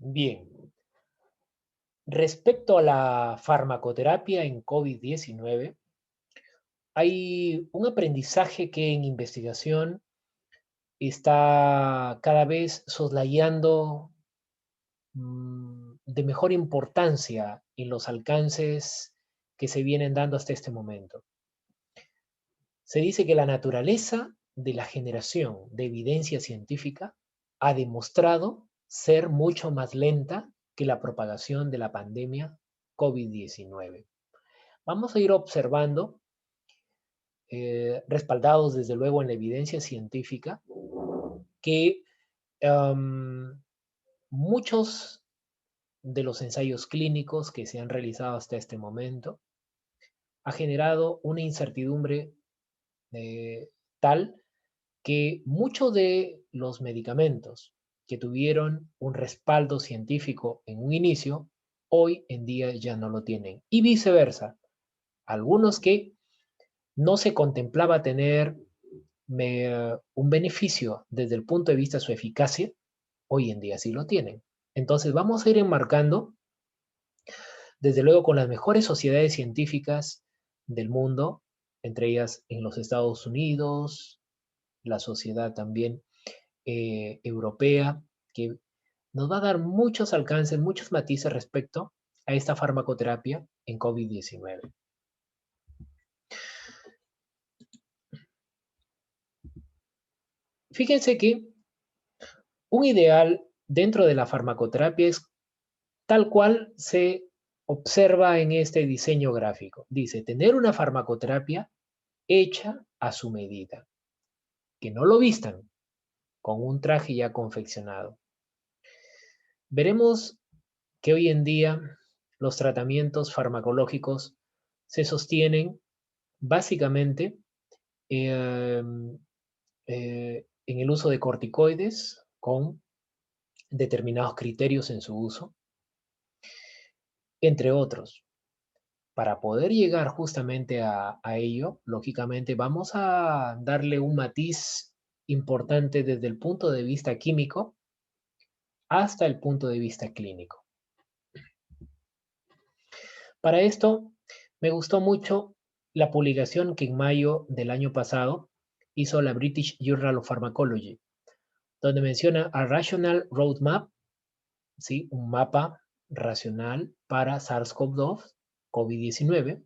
Bien, respecto a la farmacoterapia en COVID-19, hay un aprendizaje que en investigación está cada vez soslayando de mejor importancia en los alcances que se vienen dando hasta este momento. Se dice que la naturaleza de la generación de evidencia científica ha demostrado ser mucho más lenta que la propagación de la pandemia COVID-19. Vamos a ir observando, respaldados desde luego en la evidencia científica, que muchos de los ensayos clínicos que se han realizado hasta este momento ha generado una incertidumbre tal que muchos de los medicamentos que tuvieron un respaldo científico en un inicio, hoy en día ya no lo tienen. Y viceversa, algunos que no se contemplaba tener un beneficio desde el punto de vista de su eficacia, hoy en día sí lo tienen. Entonces vamos a ir enmarcando, desde luego con las mejores sociedades científicas del mundo, entre ellas en los Estados Unidos, la sociedad también europea, que nos va a dar muchos alcances, muchos matices respecto a esta farmacoterapia en COVID-19. Fíjense que un ideal dentro de la farmacoterapia es tal cual se observa en este diseño gráfico. Dice, tener una farmacoterapia hecha a su medida, que no lo vistan con un traje ya confeccionado. Veremos que hoy en día los tratamientos farmacológicos se sostienen básicamente en el uso de corticoides con determinados criterios en su uso, entre otros. Para poder llegar justamente a ello, lógicamente vamos a darle un matiz importante desde el punto de vista químico hasta el punto de vista clínico. Para esto, me gustó mucho la publicación que en mayo del año pasado hizo la British Journal of Pharmacology, donde menciona a Rational Roadmap, ¿sí? Un mapa racional para SARS-CoV-2, COVID-19,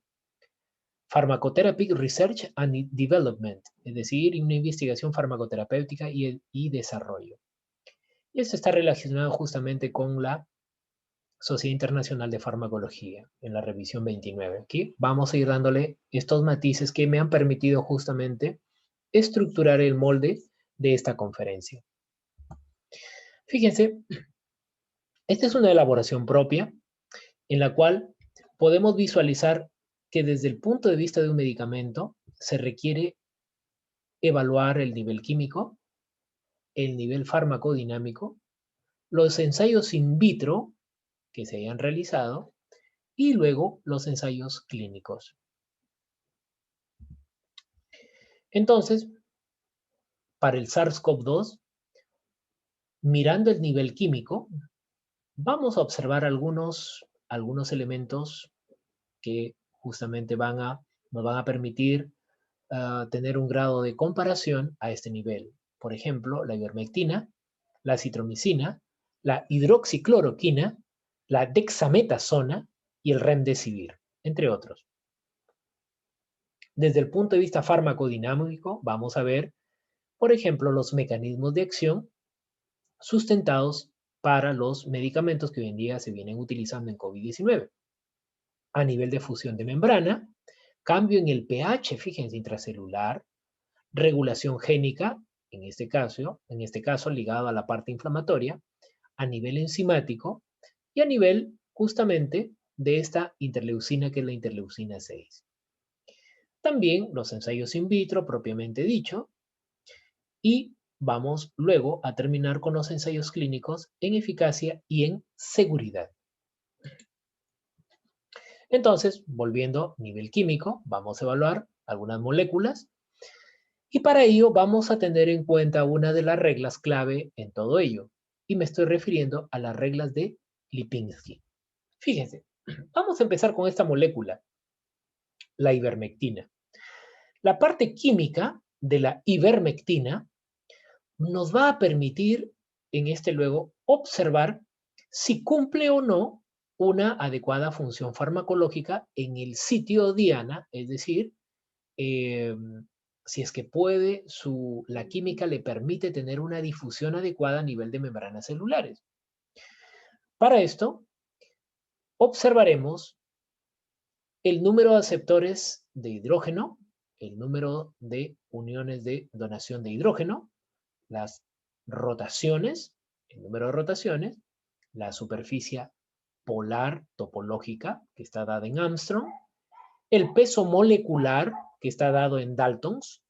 Pharmacotherapy Research and Development, es decir, una investigación farmacoterapéutica y desarrollo. Y esto está relacionado justamente con la Sociedad Internacional de Farmacología, en la revisión 29. Aquí vamos a ir dándole estos matices que me han permitido justamente estructurar el molde de esta conferencia. Fíjense, esta es una elaboración propia en la cual podemos visualizar que desde el punto de vista de un medicamento se requiere evaluar el nivel químico, el nivel farmacodinámico, los ensayos in vitro que se hayan realizado y luego los ensayos clínicos. Entonces, para el SARS-CoV-2, mirando el nivel químico, vamos a observar algunos elementos que justamente nos van a permitir tener un grado de comparación a este nivel. Por ejemplo, la ivermectina, la citromicina, la hidroxicloroquina, la dexametasona y el remdesivir, entre otros. Desde el punto de vista farmacodinámico, vamos a ver, por ejemplo, los mecanismos de acción sustentados para los medicamentos que hoy en día se vienen utilizando en COVID-19. A nivel de fusión de membrana, cambio en el pH, fíjense, intracelular, regulación génica, en este caso ligado a la parte inflamatoria, a nivel enzimático y a nivel justamente de esta interleucina que es la interleucina 6. También los ensayos in vitro propiamente dicho y vamos luego a terminar con los ensayos clínicos en eficacia y en seguridad. Entonces, volviendo a nivel químico, vamos a evaluar algunas moléculas y para ello vamos a tener en cuenta una de las reglas clave en todo ello. y me estoy refiriendo a las reglas de Lipinski. Fíjense, vamos a empezar con esta molécula, la ivermectina. La parte química de la ivermectina nos va a permitir en este luego observar si cumple o no una adecuada función farmacológica en el sitio diana, es decir, si es que puede, la química le permite tener una difusión adecuada a nivel de membranas celulares. Para esto, observaremos el número de aceptores de hidrógeno, el número de uniones de donación de hidrógeno, las rotaciones, el número de rotaciones, la superficie polar topológica que está dada en Armstrong, el peso molecular que está dado en Daltons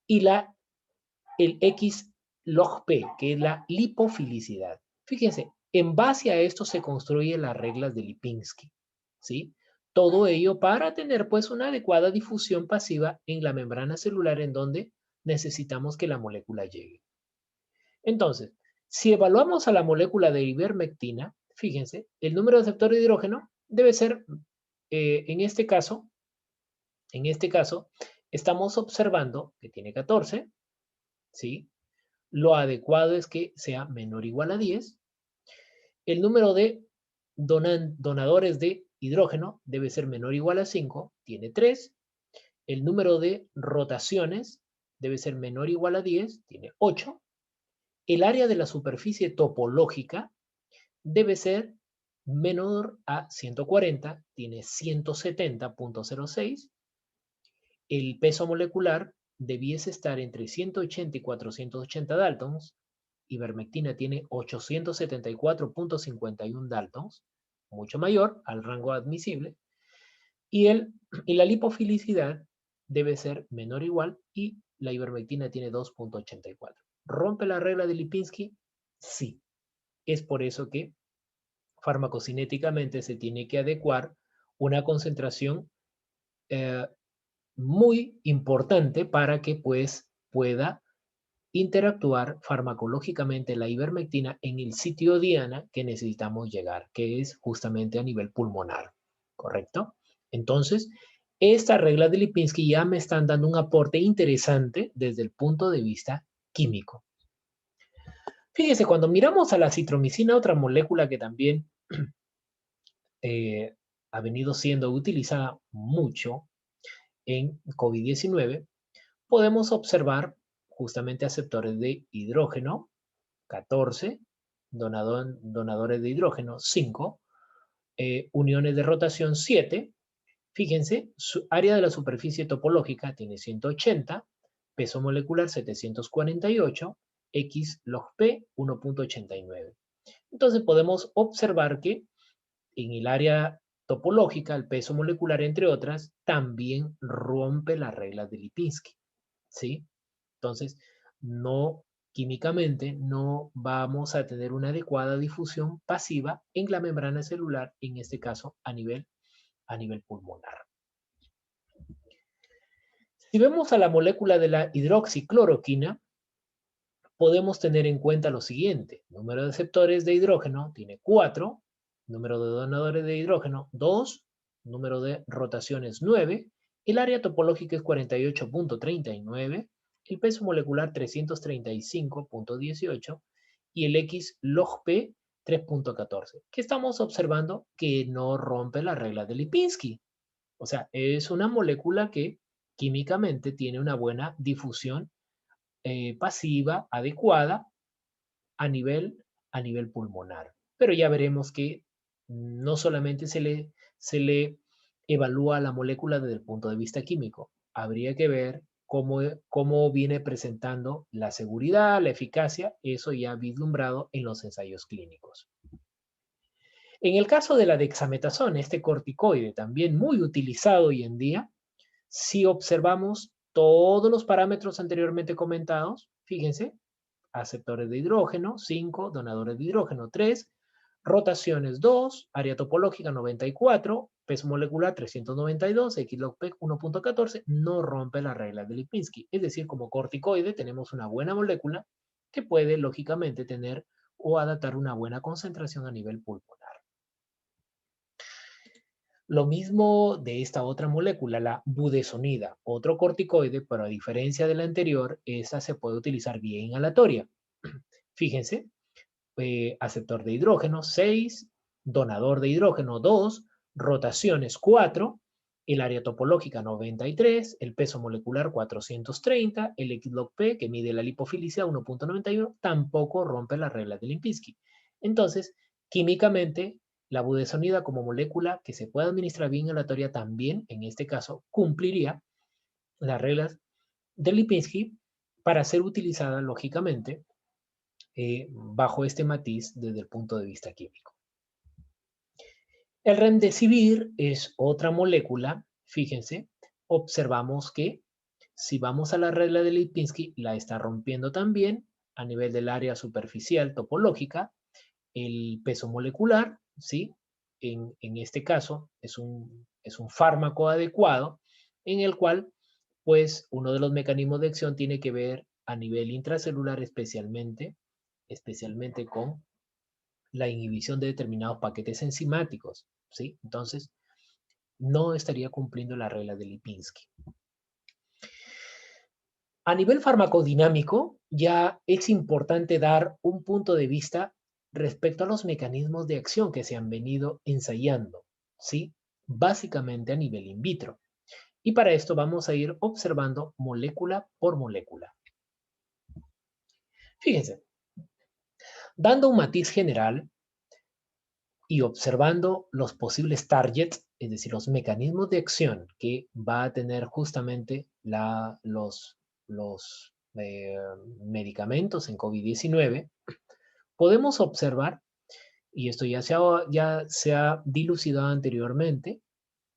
y el X log P, que es la lipofilicidad. Fíjense, en base a esto se construyen las reglas de Lipinski, ¿sí? Todo ello para tener pues una adecuada difusión pasiva en la membrana celular en donde necesitamos que la molécula llegue. Entonces, si evaluamos a la molécula de ivermectina, fíjense, el número de aceptores de hidrógeno debe ser, en este caso, estamos observando que tiene 14, ¿sí? Lo adecuado es que sea menor o igual a 10. El número de donadores de hidrógeno debe ser menor o igual a 5, tiene 3. El número de rotaciones debe ser menor o igual a 10, tiene 8. El área de la superficie topológica debe ser menor a 140, tiene 170.06. El peso molecular debiese estar entre 180 y 480 Daltons. Ivermectina tiene 874.51 Daltons, mucho mayor al rango admisible. Y la lipofilicidad debe ser menor o igual y la ivermectina tiene 2.84. ¿Rompe la regla de Lipinski? Sí. Es por eso que farmacocinéticamente se tiene que adecuar una concentración muy importante para que pues pueda interactuar farmacológicamente la ivermectina en el sitio diana que necesitamos llegar, que es justamente a nivel pulmonar, ¿correcto? Entonces, estas reglas de Lipinski ya me están dando un aporte interesante desde el punto de vista químico. Fíjense, cuando miramos a la citromicina, otra molécula que también ha venido siendo utilizada mucho en COVID-19, podemos observar justamente aceptores de hidrógeno, 14, donadores de hidrógeno, 5, uniones de rotación, 7. Fíjense, su área de la superficie topológica tiene 180, peso molecular 748, X log P 1.89. Entonces podemos observar que en el área topológica, el peso molecular, entre otras, también rompe las reglas de Lipinski, ¿sí? Entonces, químicamente no vamos a tener una adecuada difusión pasiva en la membrana celular, en este caso a nivel pulmonar. Si vemos a la molécula de la hidroxicloroquina, podemos tener en cuenta lo siguiente. Número de aceptores de hidrógeno tiene 4, número de donadores de hidrógeno 2, número de rotaciones 9, el área topológica es 48.39, el peso molecular 335.18 y el X log P 3.14. ¿Qué estamos observando? Que no rompe la regla de Lipinski. O sea, es una molécula que químicamente tiene una buena difusión pasiva adecuada a nivel pulmonar. Pero ya veremos que no solamente se le evalúa la molécula desde el punto de vista químico. Habría que ver cómo viene presentando la seguridad, la eficacia, eso ya vislumbrado en los ensayos clínicos. En el caso de la dexametasona, este corticoide también muy utilizado hoy en día, si observamos todos los parámetros anteriormente comentados, fíjense, aceptores de hidrógeno, 5, donadores de hidrógeno, 3, rotaciones 2, área topológica 94, peso molecular 392, X log P 1.14, no rompe la regla de Lipinski. Es decir, como corticoide tenemos una buena molécula que puede lógicamente tener o a datar una buena concentración a nivel pulmonar. Lo mismo de esta otra molécula, la budesonida, otro corticoide, pero a diferencia de la anterior, esta se puede utilizar vía inhalatoria. Fíjense, aceptor de hidrógeno 6, donador de hidrógeno 2, rotaciones 4, el área topológica 93, el peso molecular 430, el XLOC-P que mide la lipofilicidad 1.91, tampoco rompe la regla de Lipinski. Entonces, químicamente, la budesonida como molécula que se puede administrar vía inhalatoria también, en este caso, cumpliría las reglas de Lipinski para ser utilizada, lógicamente, bajo este matiz desde el punto de vista químico. El remdesivir es otra molécula, fíjense, observamos que si vamos a la regla de Lipinski, la está rompiendo también a nivel del área superficial topológica, el peso molecular, ¿sí? En este caso es un fármaco adecuado en el cual, pues, uno de los mecanismos de acción tiene que ver a nivel intracelular especialmente con la inhibición de determinados paquetes enzimáticos, ¿sí? Entonces, no estaría cumpliendo la regla de Lipinski. A nivel farmacodinámico, ya es importante dar un punto de vista respecto a los mecanismos de acción que se han venido ensayando, ¿sí? Básicamente a nivel in vitro. Y para esto vamos a ir observando molécula por molécula. Fíjense, dando un matiz general y observando los posibles targets, es decir, los mecanismos de acción que va a tener justamente los medicamentos en COVID-19, podemos observar, y esto ya se ha dilucidado anteriormente,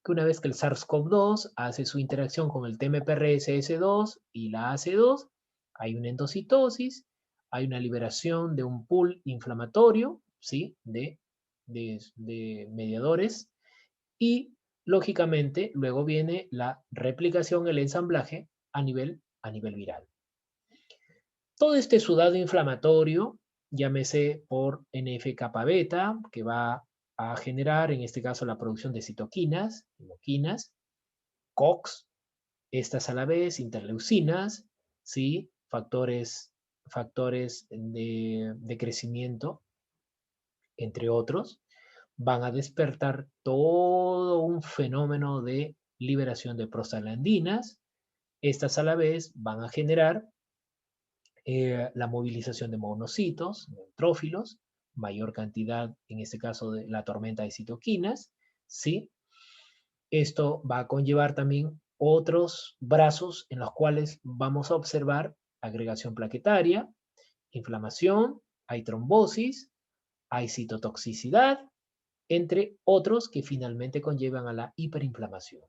que una vez que el SARS-CoV-2 hace su interacción con el TMPRSS2 y la AC2, hay una endocitosis, hay una liberación de un pool inflamatorio, ¿sí? de mediadores, y lógicamente luego viene la replicación, el ensamblaje a nivel viral. Todo este sudado inflamatorio, llámese por NF-kappa beta, que va a generar, en este caso, la producción de citoquinas, COX, estas a la vez, interleucinas, ¿sí? factores de crecimiento, entre otros, van a despertar todo un fenómeno de liberación de prostaglandinas. Estas a la vez van a generar la movilización de monocitos, neutrófilos, mayor cantidad, en este caso, de la tormenta de citoquinas, ¿sí? Esto va a conllevar también otros brazos en los cuales vamos a observar agregación plaquetaria, inflamación, hay trombosis, hay citotoxicidad, entre otros que finalmente conllevan a la hiperinflamación.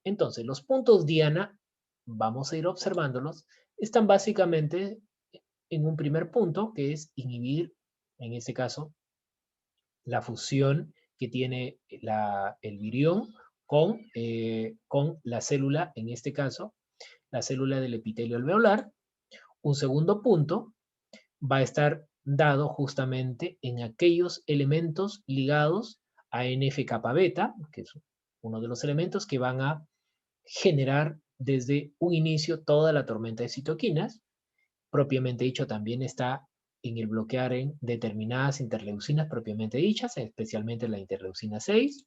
Entonces, los puntos diana, vamos a ir observándolos, están básicamente en un primer punto, que es inhibir, en este caso, la fusión que tiene el virión con la célula, en este caso, la célula del epitelio alveolar. Un segundo punto va a estar dado justamente en aquellos elementos ligados a NF-kappa beta, que es uno de los elementos que van a generar desde un inicio toda la tormenta de citoquinas. Propiamente dicho, también está en el bloquear en determinadas interleucinas propiamente dichas, especialmente la interleucina 6.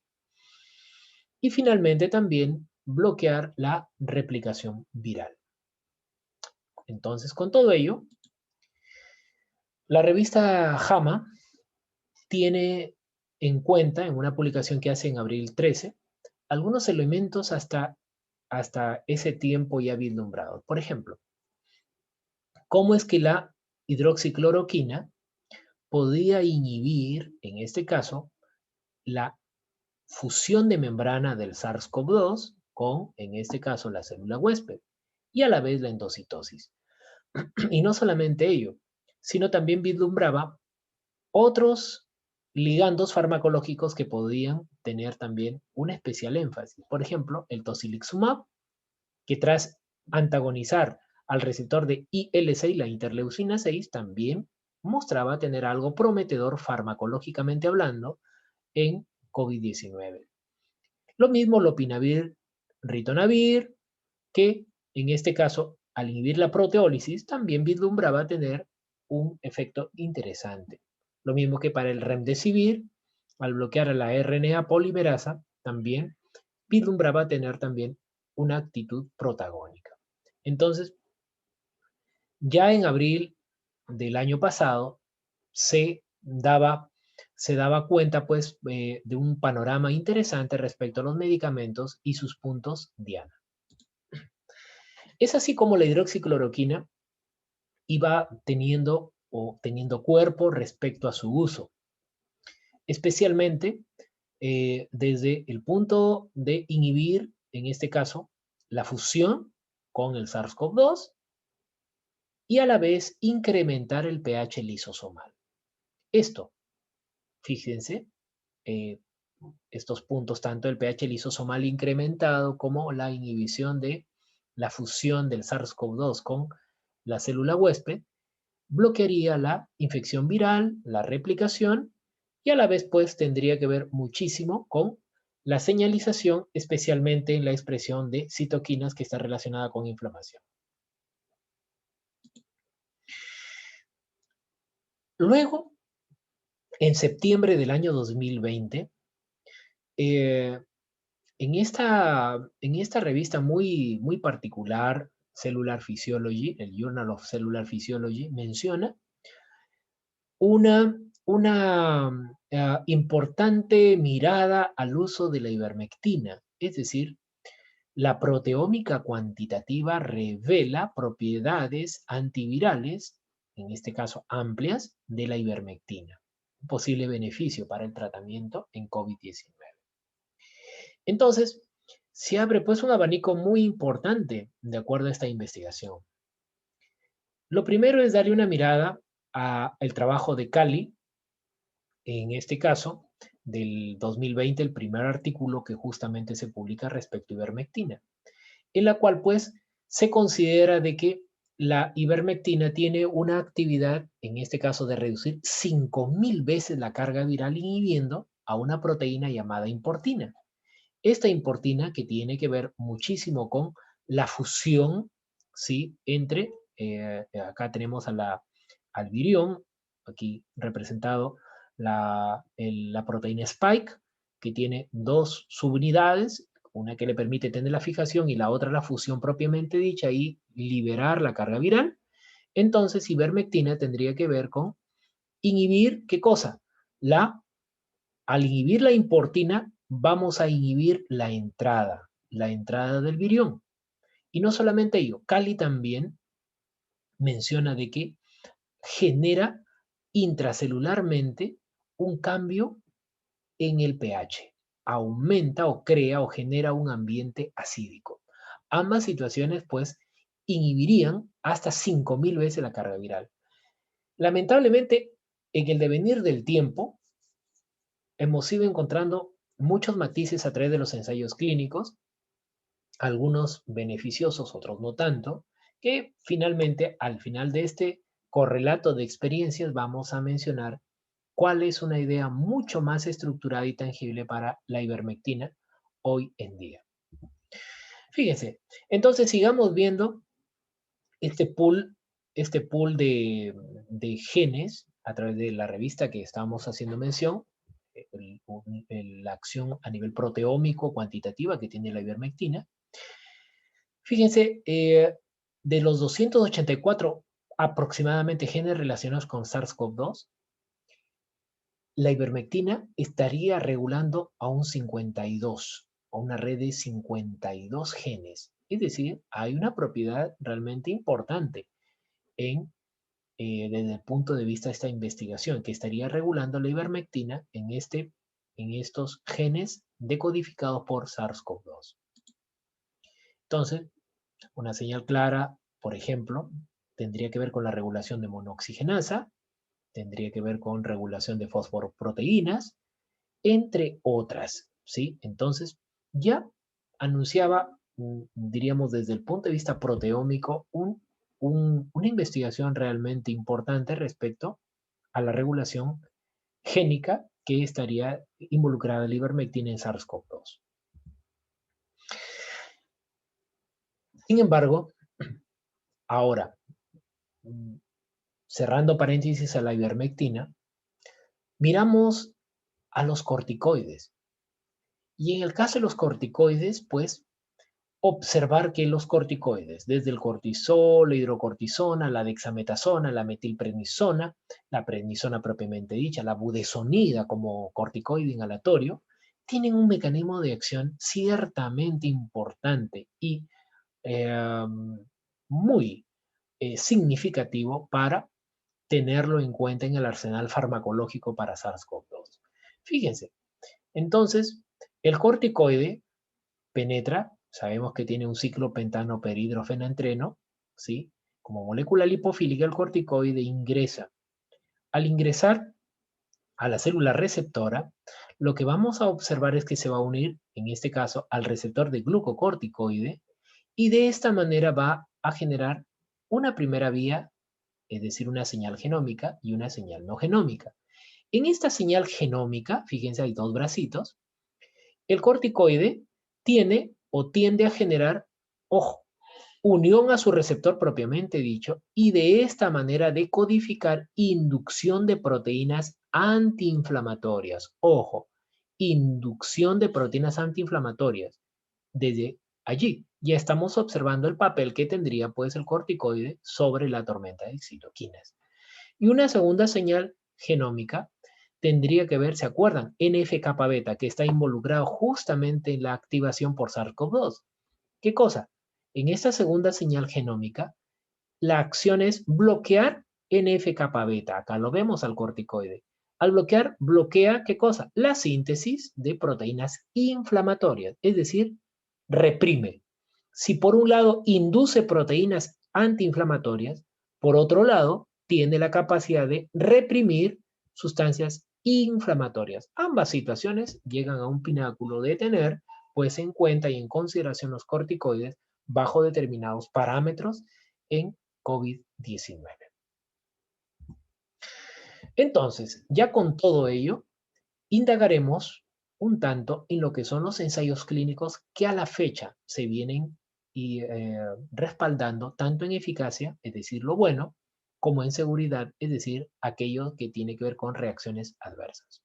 Y finalmente también bloquear la replicación viral. Entonces, con todo ello, la revista JAMA tiene en cuenta, en una publicación que hace en abril 13, algunos elementos hasta ese tiempo ya vislumbrados. Por ejemplo, cómo es que la hidroxicloroquina podía inhibir, en este caso, la fusión de membrana del SARS-CoV-2 con, en este caso, la célula huésped, y a la vez la endocitosis. Y no solamente ello, sino también vislumbraba otros ligandos farmacológicos que podían tener también un especial énfasis. Por ejemplo, el tocilizumab, que tras antagonizar al receptor de IL-6, la interleucina 6, también mostraba tener algo prometedor farmacológicamente hablando en COVID-19. Lo mismo lopinavir, ritonavir, que en este caso, al inhibir la proteólisis, también vislumbraba tener un efecto interesante. Lo mismo que para el remdesivir, al bloquear a la RNA polimerasa, también vislumbraba tener también una actitud protagónica. Entonces, ya en abril del año pasado se daba, cuenta pues de un panorama interesante respecto a los medicamentos y sus puntos diana. Es así como la hidroxicloroquina iba teniendo cuerpo respecto a su uso, especialmente desde el punto de inhibir, en este caso, la fusión con el SARS-CoV-2 y a la vez incrementar el pH lisosomal. Esto, fíjense, estos puntos, tanto el pH lisosomal incrementado como la inhibición de la fusión del SARS-CoV-2 con la célula huésped, bloquearía la infección viral, la replicación y a la vez pues tendría que ver muchísimo con la señalización, especialmente en la expresión de citoquinas que está relacionada con inflamación. Luego, en septiembre del año 2020, en esta revista muy particular, Cellular Physiology, el Journal of Cellular Physiology, menciona una importante mirada al uso de la ivermectina, es decir, la proteómica cuantitativa revela propiedades antivirales, en este caso amplias, de la ivermectina, un posible beneficio para el tratamiento en COVID-19. Entonces, se abre pues un abanico muy importante de acuerdo a esta investigación. Lo primero es darle una mirada al trabajo de Cali, en este caso, del 2020, el primer artículo que justamente se publica respecto a ivermectina, en la cual pues se considera de que la ivermectina tiene una actividad, en este caso de reducir 5000 veces la carga viral inhibiendo a una proteína llamada importina. Esta importina que tiene que ver muchísimo con la fusión, ¿sí? Entre, acá tenemos al virión, aquí representado la proteína Spike, que tiene dos subunidades, una que le permite tener la fijación y la otra la fusión propiamente dicha y liberar la carga viral. Entonces, ivermectina tendría que ver con inhibir, ¿qué cosa? Al inhibir la importina, vamos a inhibir la entrada del virión. Y no solamente ello, Cali también menciona de que genera intracelularmente un cambio en el pH. Aumenta o crea o genera un ambiente acídico. Ambas situaciones, pues, inhibirían hasta 5000 veces la carga viral. Lamentablemente, en el devenir del tiempo, hemos ido encontrando muchos matices a través de los ensayos clínicos, algunos beneficiosos, otros no tanto, que finalmente, al final de este correlato de experiencias, vamos a mencionar cuál es una idea mucho más estructurada y tangible para la ivermectina hoy en día. Fíjense, entonces sigamos viendo este pool, de genes a través de la revista que estamos haciendo mención, la acción a nivel proteómico cuantitativa que tiene la ivermectina. Fíjense, de los 284 aproximadamente genes relacionados con SARS-CoV-2, la ivermectina estaría regulando a un 52, a una red de 52 genes. Es decir, hay una propiedad realmente importante desde el punto de vista de esta investigación, que estaría regulando la ivermectina en estos genes decodificados por SARS-CoV-2. Entonces, una señal clara, por ejemplo, tendría que ver con la regulación de monooxigenasa, tendría que ver con regulación de fosforoproteínas, entre otras, ¿sí? Entonces, ya anunciaba, diríamos desde el punto de vista proteómico, una investigación realmente importante respecto a la regulación génica que estaría involucrada la ivermectina en SARS-CoV-2. Sin embargo, ahora, cerrando paréntesis a la ivermectina, miramos a los corticoides. Y en el caso de los corticoides, pues, observar que los corticoides, desde el cortisol, la hidrocortisona, la dexametasona, la metilprednisona, la prednisona propiamente dicha, la budesonida como corticoide inhalatorio, tienen un mecanismo de acción ciertamente importante y muy significativo para tenerlo en cuenta en el arsenal farmacológico para SARS-CoV-2. Fíjense, entonces, el corticoide penetra, sabemos que tiene un ciclo pentano-perhidrofenantreno, ¿sí? Como molécula lipofílica, el corticoide ingresa. Al ingresar a la célula receptora, lo que vamos a observar es que se va a unir, en este caso, al receptor de glucocorticoide, y de esta manera va a generar una primera vía, es decir, una señal genómica y una señal no genómica. En esta señal genómica, fíjense, hay dos bracitos, el corticoide tiene o tiende a generar, ojo, unión a su receptor propiamente dicho y de esta manera decodificar inducción de proteínas antiinflamatorias. Ojo, inducción de proteínas antiinflamatorias. Desde allí ya estamos observando el papel que tendría pues el corticoide sobre la tormenta de citoquinas. Y una segunda señal genómica tendría que ver, ¿se acuerdan? NF-kappa beta, que está involucrado justamente en la activación por SARS-CoV-2. ¿Qué cosa? En esta segunda señal genómica, la acción es bloquear NF-kappa beta. Acá lo vemos al corticoide. Al bloquear, bloquea, ¿qué cosa? La síntesis de proteínas inflamatorias, es decir, reprime. Si por un lado induce proteínas antiinflamatorias, por otro lado, tiene la capacidad de reprimir sustancias inflamatorias. Ambas situaciones llegan a un pináculo de tener, pues, en cuenta y en consideración los corticoides bajo determinados parámetros en COVID-19. Entonces, ya con todo ello, indagaremos un tanto en lo que son los ensayos clínicos que a la fecha se vienen respaldando tanto en eficacia, es decir, lo bueno, como en seguridad, es decir, aquello que tiene que ver con reacciones adversas.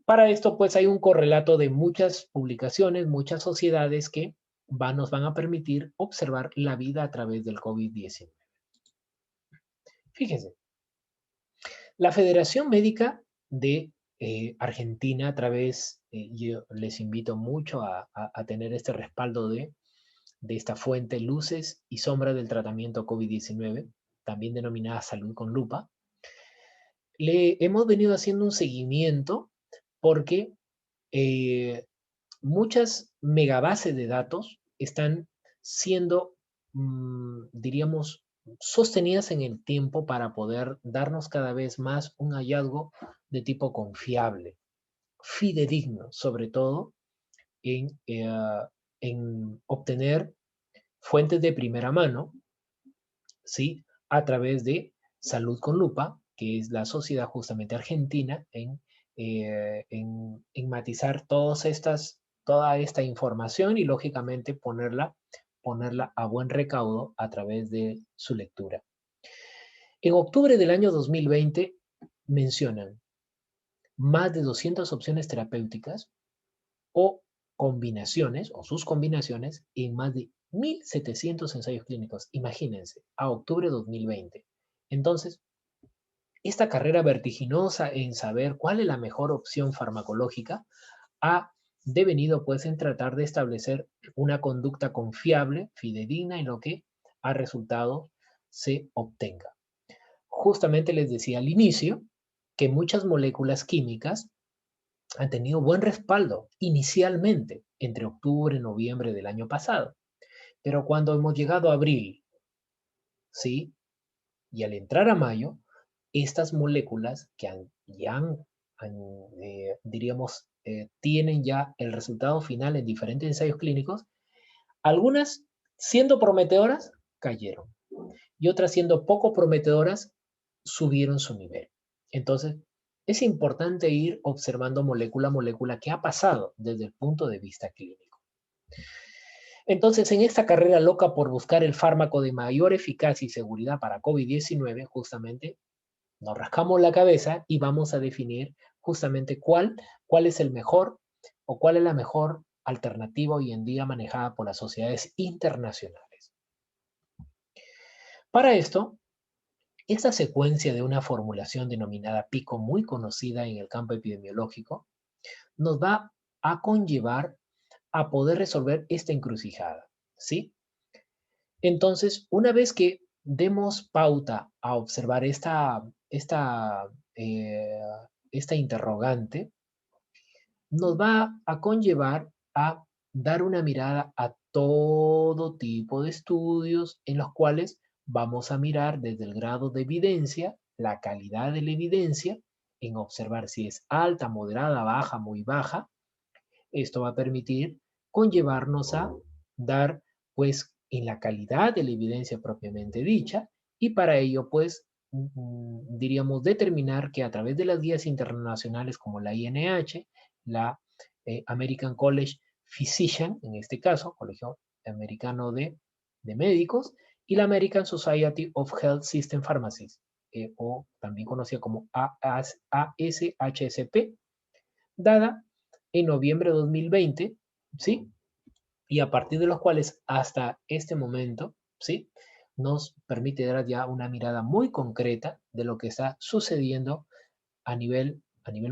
Para esto, pues hay un correlato de muchas publicaciones, muchas sociedades que nos van a permitir observar la vida a través del COVID-19. Fíjense, la Federación Médica de Argentina, a través, yo les invito mucho a tener este respaldo de esta fuente, luces y sombras del tratamiento COVID-19, también denominada Salud con Lupa. Le hemos venido haciendo un seguimiento porque muchas megabases de datos están siendo, diríamos, sostenidas en el tiempo para poder darnos cada vez más un hallazgo de tipo confiable, fidedigno, sobre todo en obtener fuentes de primera mano, ¿sí? A través de Salud con Lupa, que es la sociedad justamente argentina en matizar toda esta información y lógicamente ponerla a buen recaudo a través de su lectura. En octubre del año 2020 mencionan más de 200 opciones terapéuticas o combinaciones o sus combinaciones en más de 1.700 ensayos clínicos. Imagínense, a octubre de 2020. Entonces, esta carrera vertiginosa en saber cuál es la mejor opción farmacológica ha devenido pues en tratar de establecer una conducta confiable, fidedigna en lo que a resultado se obtenga. Justamente les decía al inicio que muchas moléculas químicas han tenido buen respaldo inicialmente entre octubre y noviembre del año pasado. Pero cuando hemos llegado a abril, ¿sí? Y al entrar a mayo, estas moléculas que diríamos, tienen ya el resultado final en diferentes ensayos clínicos, algunas siendo prometedoras, cayeron. Y otras siendo poco prometedoras, subieron su nivel. Entonces, es importante ir observando molécula a molécula qué ha pasado desde el punto de vista clínico. Entonces, en esta carrera loca por buscar el fármaco de mayor eficacia y seguridad para COVID-19, justamente nos rascamos la cabeza y vamos a definir justamente cuál es el mejor o cuál es la mejor alternativa hoy en día manejada por las sociedades internacionales. Para esto, esta secuencia de una formulación denominada PICO, muy conocida en el campo epidemiológico, nos va a conllevar a poder resolver esta encrucijada, ¿sí? Entonces, una vez que demos pauta a observar esta interrogante, nos va a conllevar a dar una mirada a todo tipo de estudios en los cuales vamos a mirar desde el grado de evidencia, la calidad de la evidencia, en observar si es alta, moderada, baja, muy baja. Esto va a permitir conllevarnos a dar, pues, en la calidad de la evidencia propiamente dicha, y para ello, pues, diríamos, determinar que a través de las guías internacionales como la INH, la American College Physician, en este caso, Colegio Americano de Médicos, y la American Society of Health System Pharmacists, o también conocida como ASHSP, dada en noviembre de 2020, ¿sí? Y a partir de los cuales hasta este momento, ¿sí? Nos permite dar ya una mirada muy concreta de lo que está sucediendo a nivel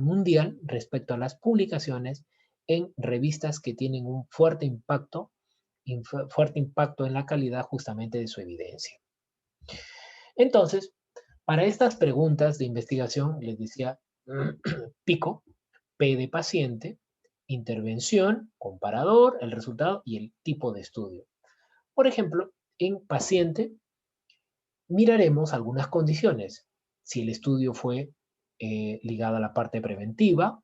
mundial respecto a las publicaciones en revistas que tienen un fuerte impacto en la calidad justamente de su evidencia. Entonces, para estas preguntas de investigación, les decía, PICO, P de paciente, intervención, comparador, el resultado y el tipo de estudio. Por ejemplo, en paciente miraremos algunas condiciones. Si el estudio fue ligado a la parte preventiva,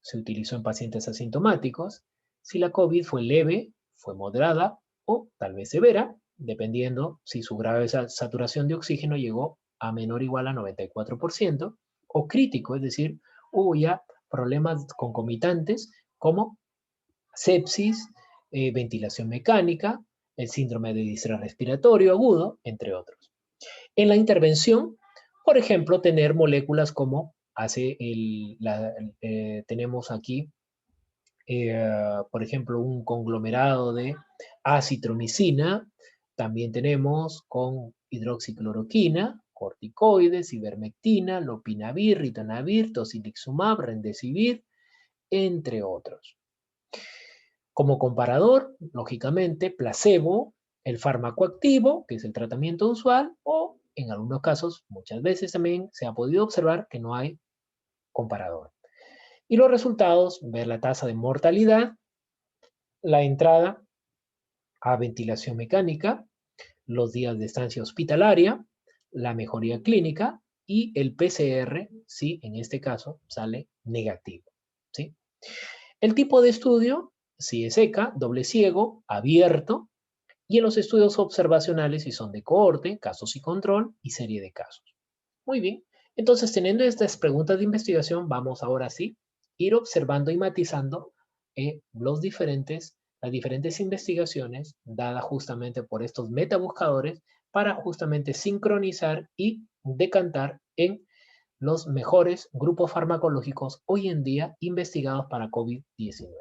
se utilizó en pacientes asintomáticos, si la COVID fue leve, fue moderada o tal vez severa, dependiendo si su grado de saturación de oxígeno llegó a menor o igual a 94%, o crítico, es decir, hubo ya problemas concomitantes como sepsis, ventilación mecánica, el síndrome de distrés respiratorio agudo, entre otros. En la intervención, por ejemplo, tener moléculas como tenemos aquí, por ejemplo, un conglomerado de acitromicina, también tenemos con hidroxicloroquina, corticoides, ivermectina, lopinavir, ritonavir, tocilizumab, remdesivir, entre otros. Como comparador, lógicamente, placebo, el fármaco activo, que es el tratamiento usual, o en algunos casos, muchas veces también se ha podido observar que no hay comparador. Y los resultados, ver la tasa de mortalidad, la entrada a ventilación mecánica, los días de estancia hospitalaria, la mejoría clínica y el PCR, si en este caso sale negativo, ¿sí? El tipo de estudio, si es ECA, doble ciego, abierto, y en los estudios observacionales si son de cohorte, casos y control y serie de casos. Muy bien, entonces teniendo estas preguntas de investigación, vamos ahora sí ir observando y matizando las diferentes investigaciones dadas justamente por estos metabuscadores para justamente sincronizar y decantar en los mejores grupos farmacológicos hoy en día investigados para COVID-19.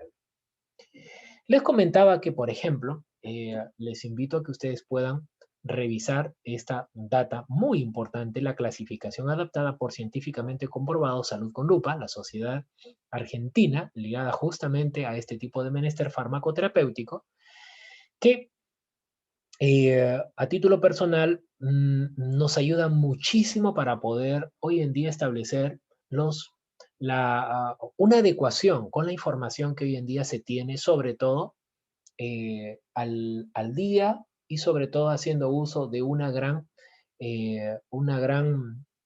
Les comentaba que, por ejemplo, les invito a que ustedes puedan revisar esta data muy importante, la clasificación adaptada por científicamente comprobado Salud con Lupa, la sociedad argentina ligada justamente a este tipo de menester farmacoterapéutico, que a título personal nos ayuda muchísimo para poder hoy en día establecer una adecuación con la información que hoy en día se tiene, sobre todo al día y sobre todo haciendo uso de una gran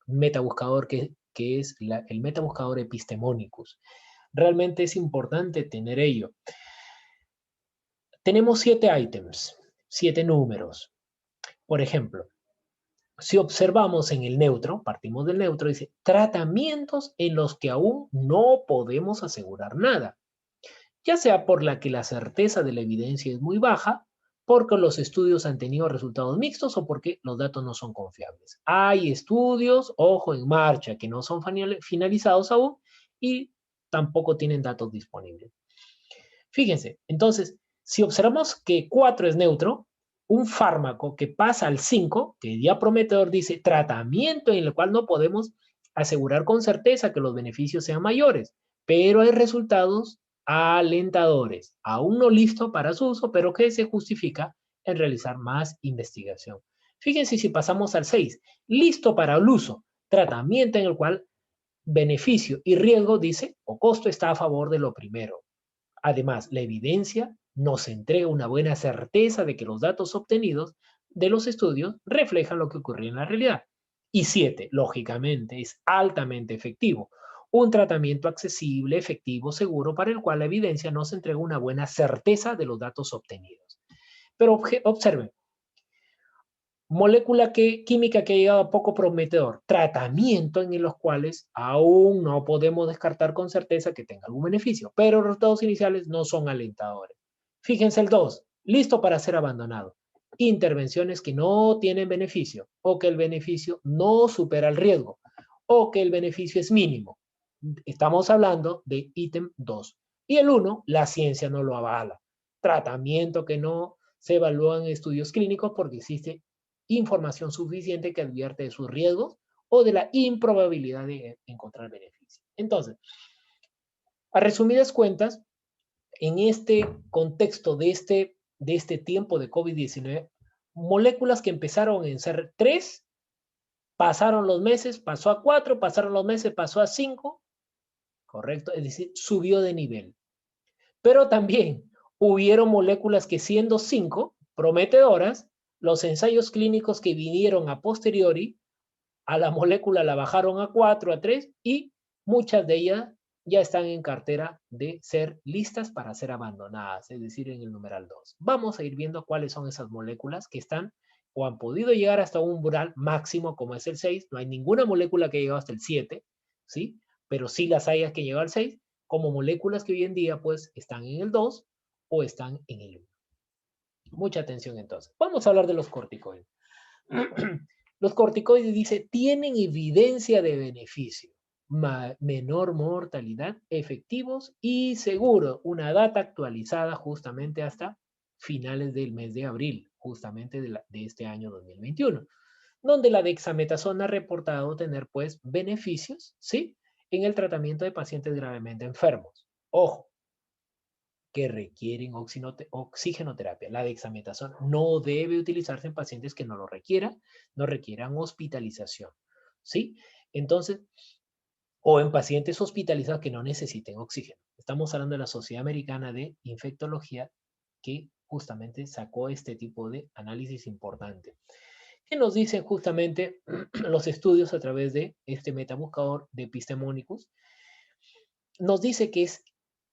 metabuscador que es el metabuscador Epistemónicus. Realmente es importante tener ello. Tenemos 7 ítems, 7 números. Por ejemplo, Si observamos en el neutro, partimos del neutro, dice tratamientos en los que aún no podemos asegurar nada, ya sea por la que la certeza de la evidencia es muy baja, porque los estudios han tenido resultados mixtos o porque los datos no son confiables. Hay estudios, ojo, en marcha, que no son finalizados aún y tampoco tienen datos disponibles. Fíjense, entonces, si observamos que 4 es neutro, un fármaco que pasa al 5, que ya prometedor dice tratamiento en el cual no podemos asegurar con certeza que los beneficios sean mayores, pero hay resultados alentadores, aún no listo para su uso, pero que se justifica en realizar más investigación. Fíjense si pasamos al 6, listo para el uso, tratamiento en el cual beneficio y riesgo dice o costo está a favor de lo primero. Además, la evidencia nos entrega una buena certeza de que los datos obtenidos de los estudios reflejan lo que ocurrió en la realidad. Y 7, lógicamente, es altamente efectivo. Un tratamiento accesible, efectivo, seguro, para el cual la evidencia nos entrega una buena certeza de los datos obtenidos. Pero observen, molécula química que ha llegado a poco prometedor, tratamiento en los cuales aún no podemos descartar con certeza que tenga algún beneficio, pero los resultados iniciales no son alentadores. Fíjense el 2, listo para ser abandonado. Intervenciones que no tienen beneficio o que el beneficio no supera el riesgo o que el beneficio es mínimo. Estamos hablando de ítem 2. Y el 1, la ciencia no lo avala. Tratamiento que no se evalúa en estudios clínicos porque existe información suficiente que advierte de sus riesgos o de la improbabilidad de encontrar beneficios. Entonces, a resumidas cuentas, en este contexto de este tiempo de COVID-19, moléculas que empezaron en ser 3, pasaron los meses, pasó a 4, pasaron los meses, pasó a 5, ¿correcto? Es decir, subió de nivel. Pero también hubieron moléculas que siendo 5, prometedoras, los ensayos clínicos que vinieron a posteriori a la molécula la bajaron a 4, a 3 y muchas de ellas ya están en cartera de ser listas para ser abandonadas, es decir, en el numeral 2. Vamos a ir viendo cuáles son esas moléculas que están o han podido llegar hasta un umbral máximo como es el 6. No hay ninguna molécula que haya llegado hasta el 7, ¿sí? Pero sí las hay que llegar al 6, como moléculas que hoy en día pues están en el 2 o están en el 1. Mucha atención entonces. Vamos a hablar de los corticoides. Los corticoides, dice, tienen evidencia de beneficio, menor mortalidad, efectivos y seguros. Una data actualizada justamente hasta finales del mes de abril, justamente de este año 2021, donde la dexametasona ha reportado tener, pues, beneficios, ¿sí? En el tratamiento de pacientes gravemente enfermos. Ojo, que requieren oxigenoterapia. La dexametasona no debe utilizarse en pacientes que no lo requieran, no requieran hospitalización, ¿sí? Entonces, o en pacientes hospitalizados que no necesiten oxígeno. Estamos hablando de la Sociedad Americana de Infectología que justamente sacó este tipo de análisis importante. ¿Qué nos dicen justamente los estudios a través de este metabuscador de Epistemónicos? Nos dice que es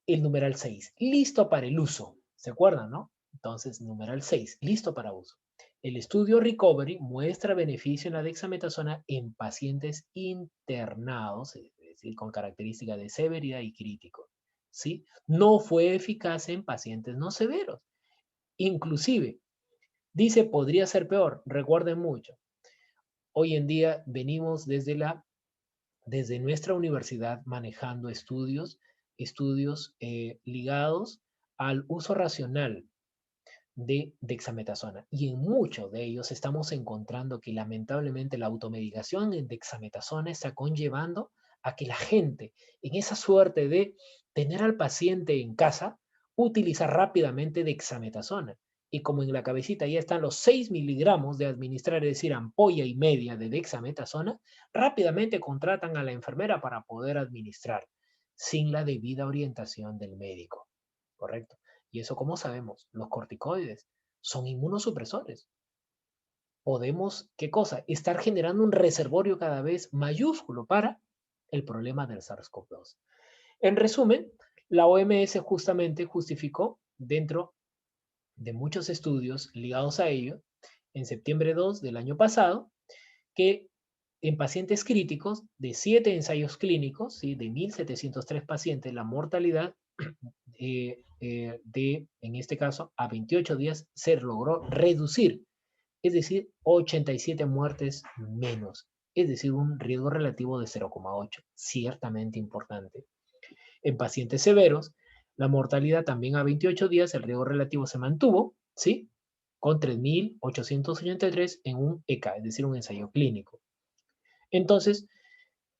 el numeral 6, listo para el uso. ¿Se acuerdan, no? Entonces, numeral 6, listo para uso. El estudio Recovery muestra beneficio en la dexametasona en pacientes internados, es decir, con características de severidad y crítico. ¿Sí? No fue eficaz en pacientes no severos. Inclusive, dice, podría ser peor. Recuerden mucho. Hoy en día venimos desde nuestra universidad manejando estudios ligados al uso racional de dexametasona. Y en muchos de ellos estamos encontrando que lamentablemente la automedicación en dexametasona está conllevando a que la gente, en esa suerte de tener al paciente en casa, utiliza rápidamente dexametasona. Y como en la cabecita ya están los 6 miligramos de administrar, es decir, ampolla y media de dexametasona, rápidamente contratan a la enfermera para poder administrar, sin la debida orientación del médico. ¿Correcto? Y eso, ¿cómo sabemos? Los corticoides son inmunosupresores. Podemos, ¿qué cosa? Estar generando un reservorio cada vez mayúsculo para el problema del SARS-CoV-2. En resumen, la OMS justamente justificó dentro de muchos estudios ligados a ello, en septiembre 2 del año pasado, que en pacientes críticos, de 7 ensayos clínicos, ¿sí? De 1.703 pacientes, la mortalidad en este caso, a 28 días se logró reducir, es decir, 87 muertes menos, es decir, un riesgo relativo de 0,8, ciertamente importante. En pacientes severos, la mortalidad también a 28 días, el riesgo relativo se mantuvo, ¿sí? Con 3.883 en un ECA, es decir, un ensayo clínico. Entonces,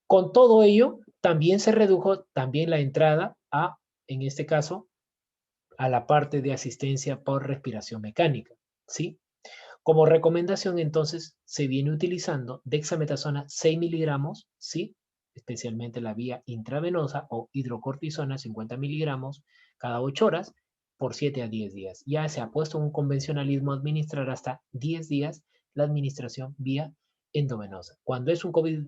con todo ello, también se redujo también la entrada a, en este caso, a la parte de asistencia por respiración mecánica, ¿sí? Como recomendación, entonces, se viene utilizando dexametasona 6 miligramos, ¿sí? Especialmente la vía intravenosa o hidrocortisona 50 miligramos cada 8 horas por 7 a 10 días. Ya se ha puesto un convencionalismo a administrar hasta 10 días la administración vía endovenosa. Cuando es un COVID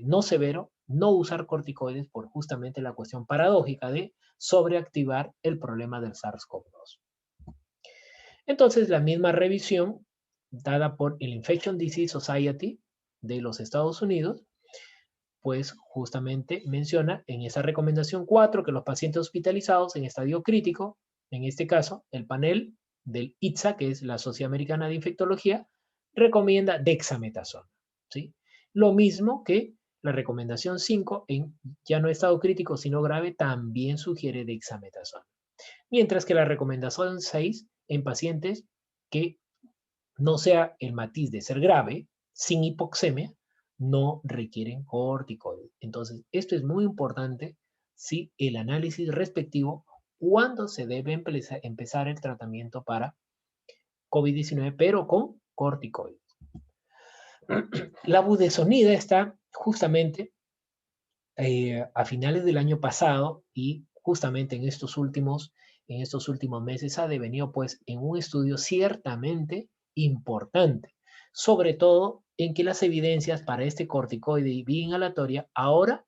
no severo, no usar corticoides por justamente la cuestión paradójica de sobreactivar el problema del SARS-CoV-2. Entonces, la misma revisión dada por el Infection Disease Society de los Estados Unidos, pues justamente menciona en esa recomendación 4 que los pacientes hospitalizados en estadio crítico, en este caso, el panel del ITSA, que es la Sociedad Americana de Infectología, recomienda dexametasona, ¿sí? Lo mismo que la recomendación 5 en ya no estado crítico, sino grave, también sugiere dexametasona. Mientras que la recomendación 6 en pacientes que no sea el matiz de ser grave, sin hipoxemia, no requieren corticoides. Entonces, esto es muy importante, ¿sí? El análisis respectivo cuando se debe empezar el tratamiento para COVID-19, pero con corticoides. La budesonida está justamente a finales del año pasado y justamente en estos últimos meses ha devenido pues en un estudio ciertamente importante, sobre todo en que las evidencias para este corticoide vía inhalatoria ahora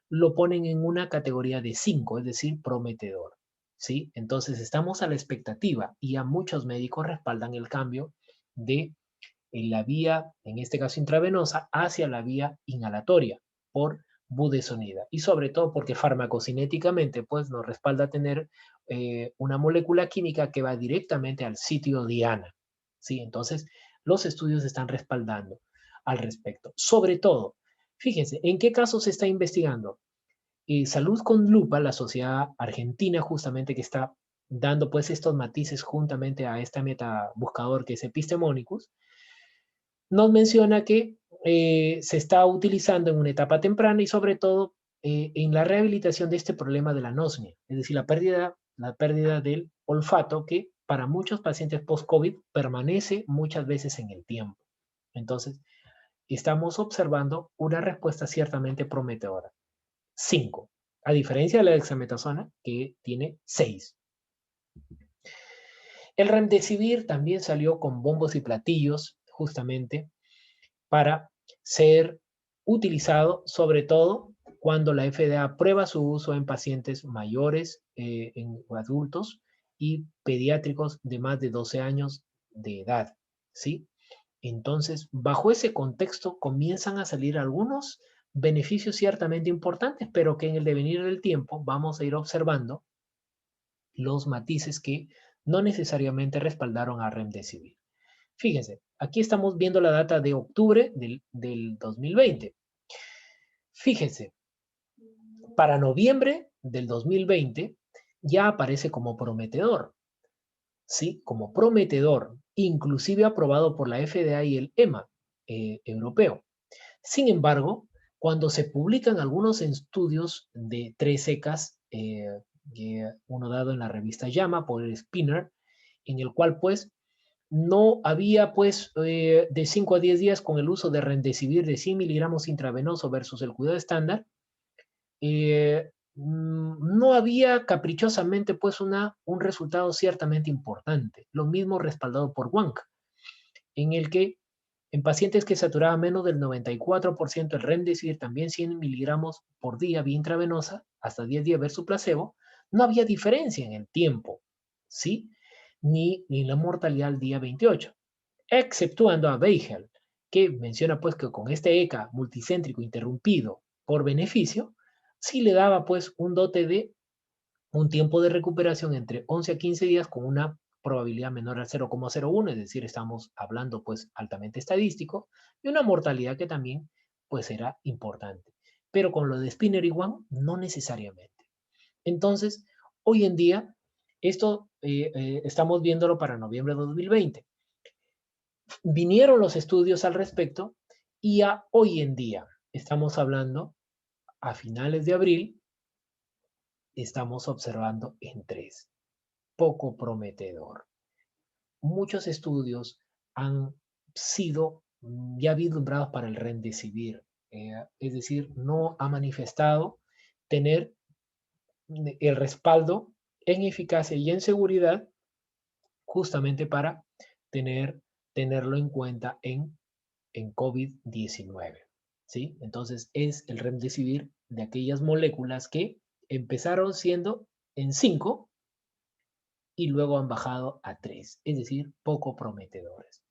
lo ponen en una categoría de 5, es decir, prometedor. ¿Sí? Entonces estamos a la expectativa y a muchos médicos respaldan el cambio de la vía, en este caso intravenosa, hacia la vía inhalatoria por budesonida. Y sobre todo porque farmacocinéticamente pues, nos respalda tener una molécula química que va directamente al sitio diana. ¿Sí? Entonces, los estudios están respaldando al respecto. Sobre todo, fíjense, ¿en qué casos se está investigando? Salud con Lupa, la sociedad argentina justamente que está dando pues estos matices juntamente a este metabuscador que es Epistemonicus, nos menciona que se está utilizando en una etapa temprana y sobre todo en la rehabilitación de este problema de la anosmia, es decir, la pérdida del olfato que para muchos pacientes post-COVID permanece muchas veces en el tiempo. Entonces, estamos observando una respuesta ciertamente prometedora. 5, a diferencia de la dexametasona que tiene 6. El remdesivir también salió con bombos y platillos justamente para ser utilizado sobre todo cuando la FDA aprueba su uso en pacientes mayores, en adultos y pediátricos de más de 12 años de edad, ¿sí? Entonces, bajo ese contexto comienzan a salir algunos beneficios ciertamente importantes, pero que en el devenir del tiempo vamos a ir observando los matices que no necesariamente respaldaron a Remdesivir. Fíjense, aquí estamos viendo la data de octubre del 2020. Fíjense, para noviembre del 2020 ya aparece como prometedor, ¿sí? Como prometedor, inclusive aprobado por la FDA y el EMA europeo. Sin embargo, cuando se publican algunos estudios de 3 ECAs, uno dado en la revista JAMA por el Spinner, en el cual pues no había pues de 5 a 10 días con el uso de Remdesivir de 100 miligramos intravenoso versus el cuidado estándar, no había caprichosamente pues un resultado ciertamente importante. Lo mismo respaldado por Wank, en el que en pacientes que saturaban menos del 94% el Remdesivir, también 100 miligramos por día vía intravenosa, hasta 10 días versus placebo, no había diferencia en el tiempo, ¿sí? Ni en la mortalidad al día 28, exceptuando a Beigel, que menciona pues que con este ECA multicéntrico interrumpido por beneficio, sí le daba pues un dote de un tiempo de recuperación entre 11 a 15 días con una probabilidad menor al 0,01, es decir, estamos hablando pues altamente estadístico, y una mortalidad que también pues era importante. Pero con lo de Spinner y Wang, no necesariamente. Entonces, hoy en día, esto estamos viéndolo para noviembre de 2020. Vinieron los estudios al respecto y hoy en día, estamos hablando a finales de abril, estamos observando en 3. Poco prometedor. Muchos estudios han sido ya vislumbrados para el remdesivir, es decir, no ha manifestado tener el respaldo en eficacia y en seguridad justamente para tenerlo en cuenta en COVID-19. ¿Sí? Entonces es el remdesivir de aquellas moléculas que empezaron siendo en 5 y luego han bajado a 3, es decir, poco prometedores.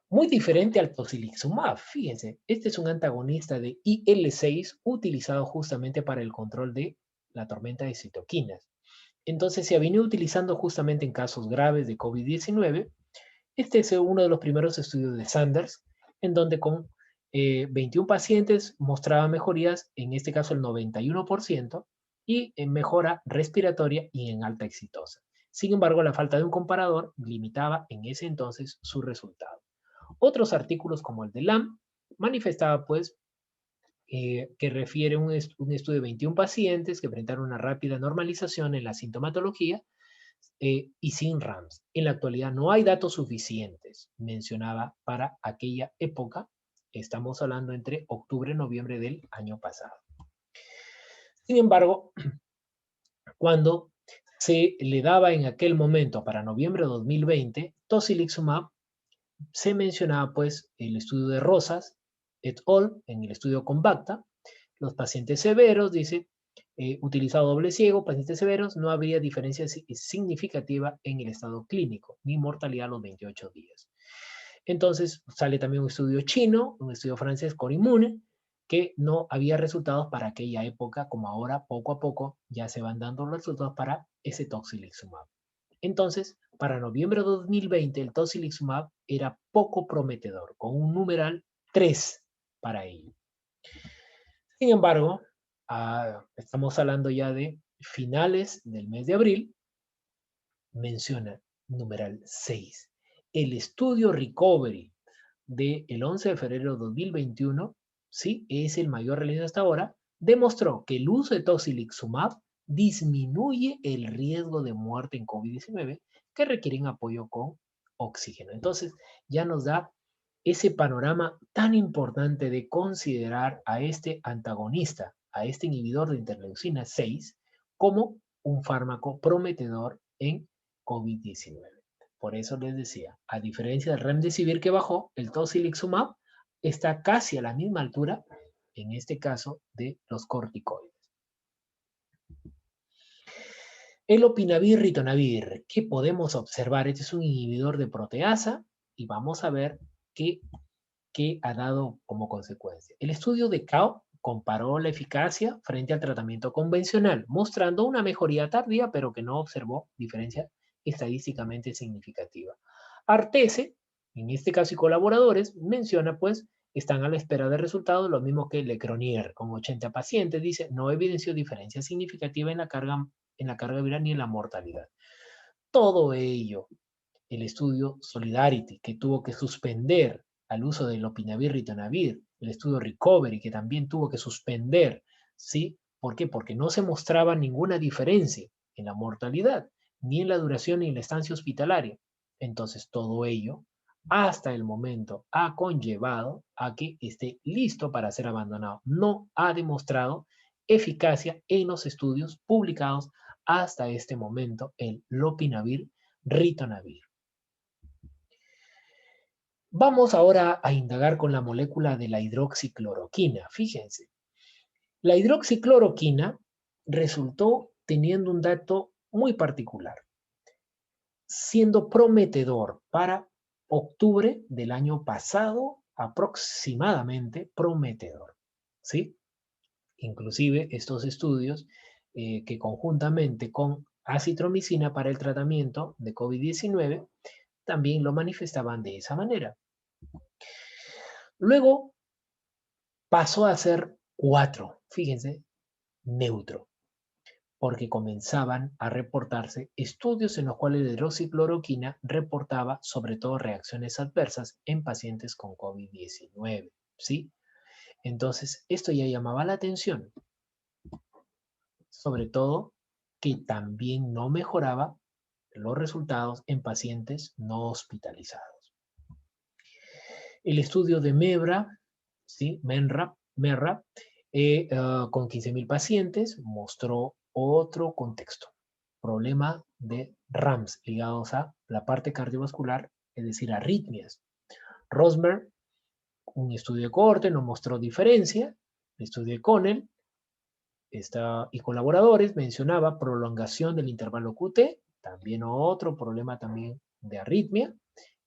Muy diferente al tocilizumab, fíjense, este es un antagonista de IL-6 utilizado justamente para el control de la tormenta de citoquinas. Entonces se ha venido utilizando justamente en casos graves de COVID-19. Este es uno de los primeros estudios de Sanders, en donde con 21 pacientes mostraba mejorías, en este caso el 91%, y en mejora respiratoria y en alta excitosa. Sin embargo, la falta de un comparador limitaba en ese entonces su resultado. Otros artículos como el de LAM manifestaba pues que refiere un estudio de 21 pacientes que presentaron una rápida normalización en la sintomatología y sin RAMS. En la actualidad no hay datos suficientes, mencionaba para aquella época. Estamos hablando entre octubre y noviembre del año pasado. Sin embargo, cuando se le daba en aquel momento para noviembre de 2020, tocilizumab, se mencionaba pues el estudio de Rosas et al. En el estudio Compacta, los pacientes severos, dice, utilizado doble ciego, pacientes severos, no habría diferencia significativa en el estado clínico, ni mortalidad a los 28 días. Entonces sale también un estudio chino, un estudio francés, Corimune, que no había resultados para aquella época, como ahora poco a poco ya se van dando los resultados para ese tocilizumab. Entonces, para noviembre de 2020, el tocilizumab era poco prometedor, con un numeral 3 para ello. Sin embargo, estamos hablando ya de finales del mes de abril, menciona numeral 6. El estudio Recovery del 11 de febrero de 2021, ¿sí? Es el mayor realizado hasta ahora, demostró que el uso de tocilizumab disminuye el riesgo de muerte en COVID-19 que requieren apoyo con oxígeno. Entonces, ya nos da ese panorama tan importante de considerar a este antagonista, a este inhibidor de interleucina 6, como un fármaco prometedor en COVID-19. Por eso les decía, a diferencia del remdesivir que bajó, el tocilizumab está casi a la misma altura, en este caso, de los corticoides. El opinavir ritonavir, ¿qué podemos observar? Este es un inhibidor de proteasa y vamos a ver qué ha dado como consecuencia. El estudio de CAO comparó la eficacia frente al tratamiento convencional, mostrando una mejoría tardía, pero que no observó diferencia estadísticamente significativa. Artese, en este caso y colaboradores, menciona pues están a la espera de resultados, lo mismo que Lecronier, con 80 pacientes, dice, no evidenció diferencia significativa en la carga viral ni en la mortalidad. Todo ello, el estudio Solidarity, que tuvo que suspender al uso del opinavir ritonavir, el estudio Recovery, que también tuvo que suspender, ¿sí? ¿Por qué? Porque no se mostraba ninguna diferencia en la mortalidad, ni en la duración ni en la estancia hospitalaria. Entonces, todo ello, hasta el momento, ha conllevado a que esté listo para ser abandonado. No ha demostrado eficacia en los estudios publicados hasta este momento, el lopinavir ritonavir. Vamos ahora a indagar con la molécula de la hidroxicloroquina. Fíjense, la hidroxicloroquina resultó teniendo un dato muy particular, siendo prometedor para octubre del año pasado, aproximadamente, prometedor, ¿sí? Inclusive estos estudios que conjuntamente con acitromicina para el tratamiento de COVID-19 también lo manifestaban de esa manera. Luego pasó a ser 4, fíjense, neutro, porque comenzaban a reportarse estudios en los cuales la hidroxicloroquina reportaba sobre todo reacciones adversas en pacientes con COVID-19, ¿sí? Entonces, esto ya llamaba la atención, sobre todo que también no mejoraba los resultados en pacientes no hospitalizados. El estudio de MEBRA, ¿sí? MERRA, con 15.000 pacientes, mostró otro contexto. Problema de RAMS ligados a la parte cardiovascular, es decir, arritmias. Rosmer, un estudio de cohorte, no mostró diferencia. El estudio de Connell y colaboradores mencionaba prolongación del intervalo QT, también otro problema también de arritmia.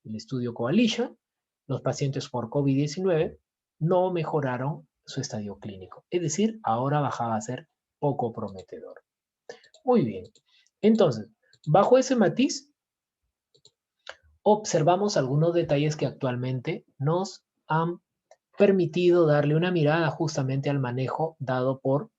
El estudio Coalition, los pacientes por COVID-19 no mejoraron su estadio clínico. Es decir, ahora bajaba a ser poco prometedor. Muy bien. Entonces, bajo ese matiz, observamos algunos detalles que actualmente nos han permitido darle una mirada justamente al manejo dado por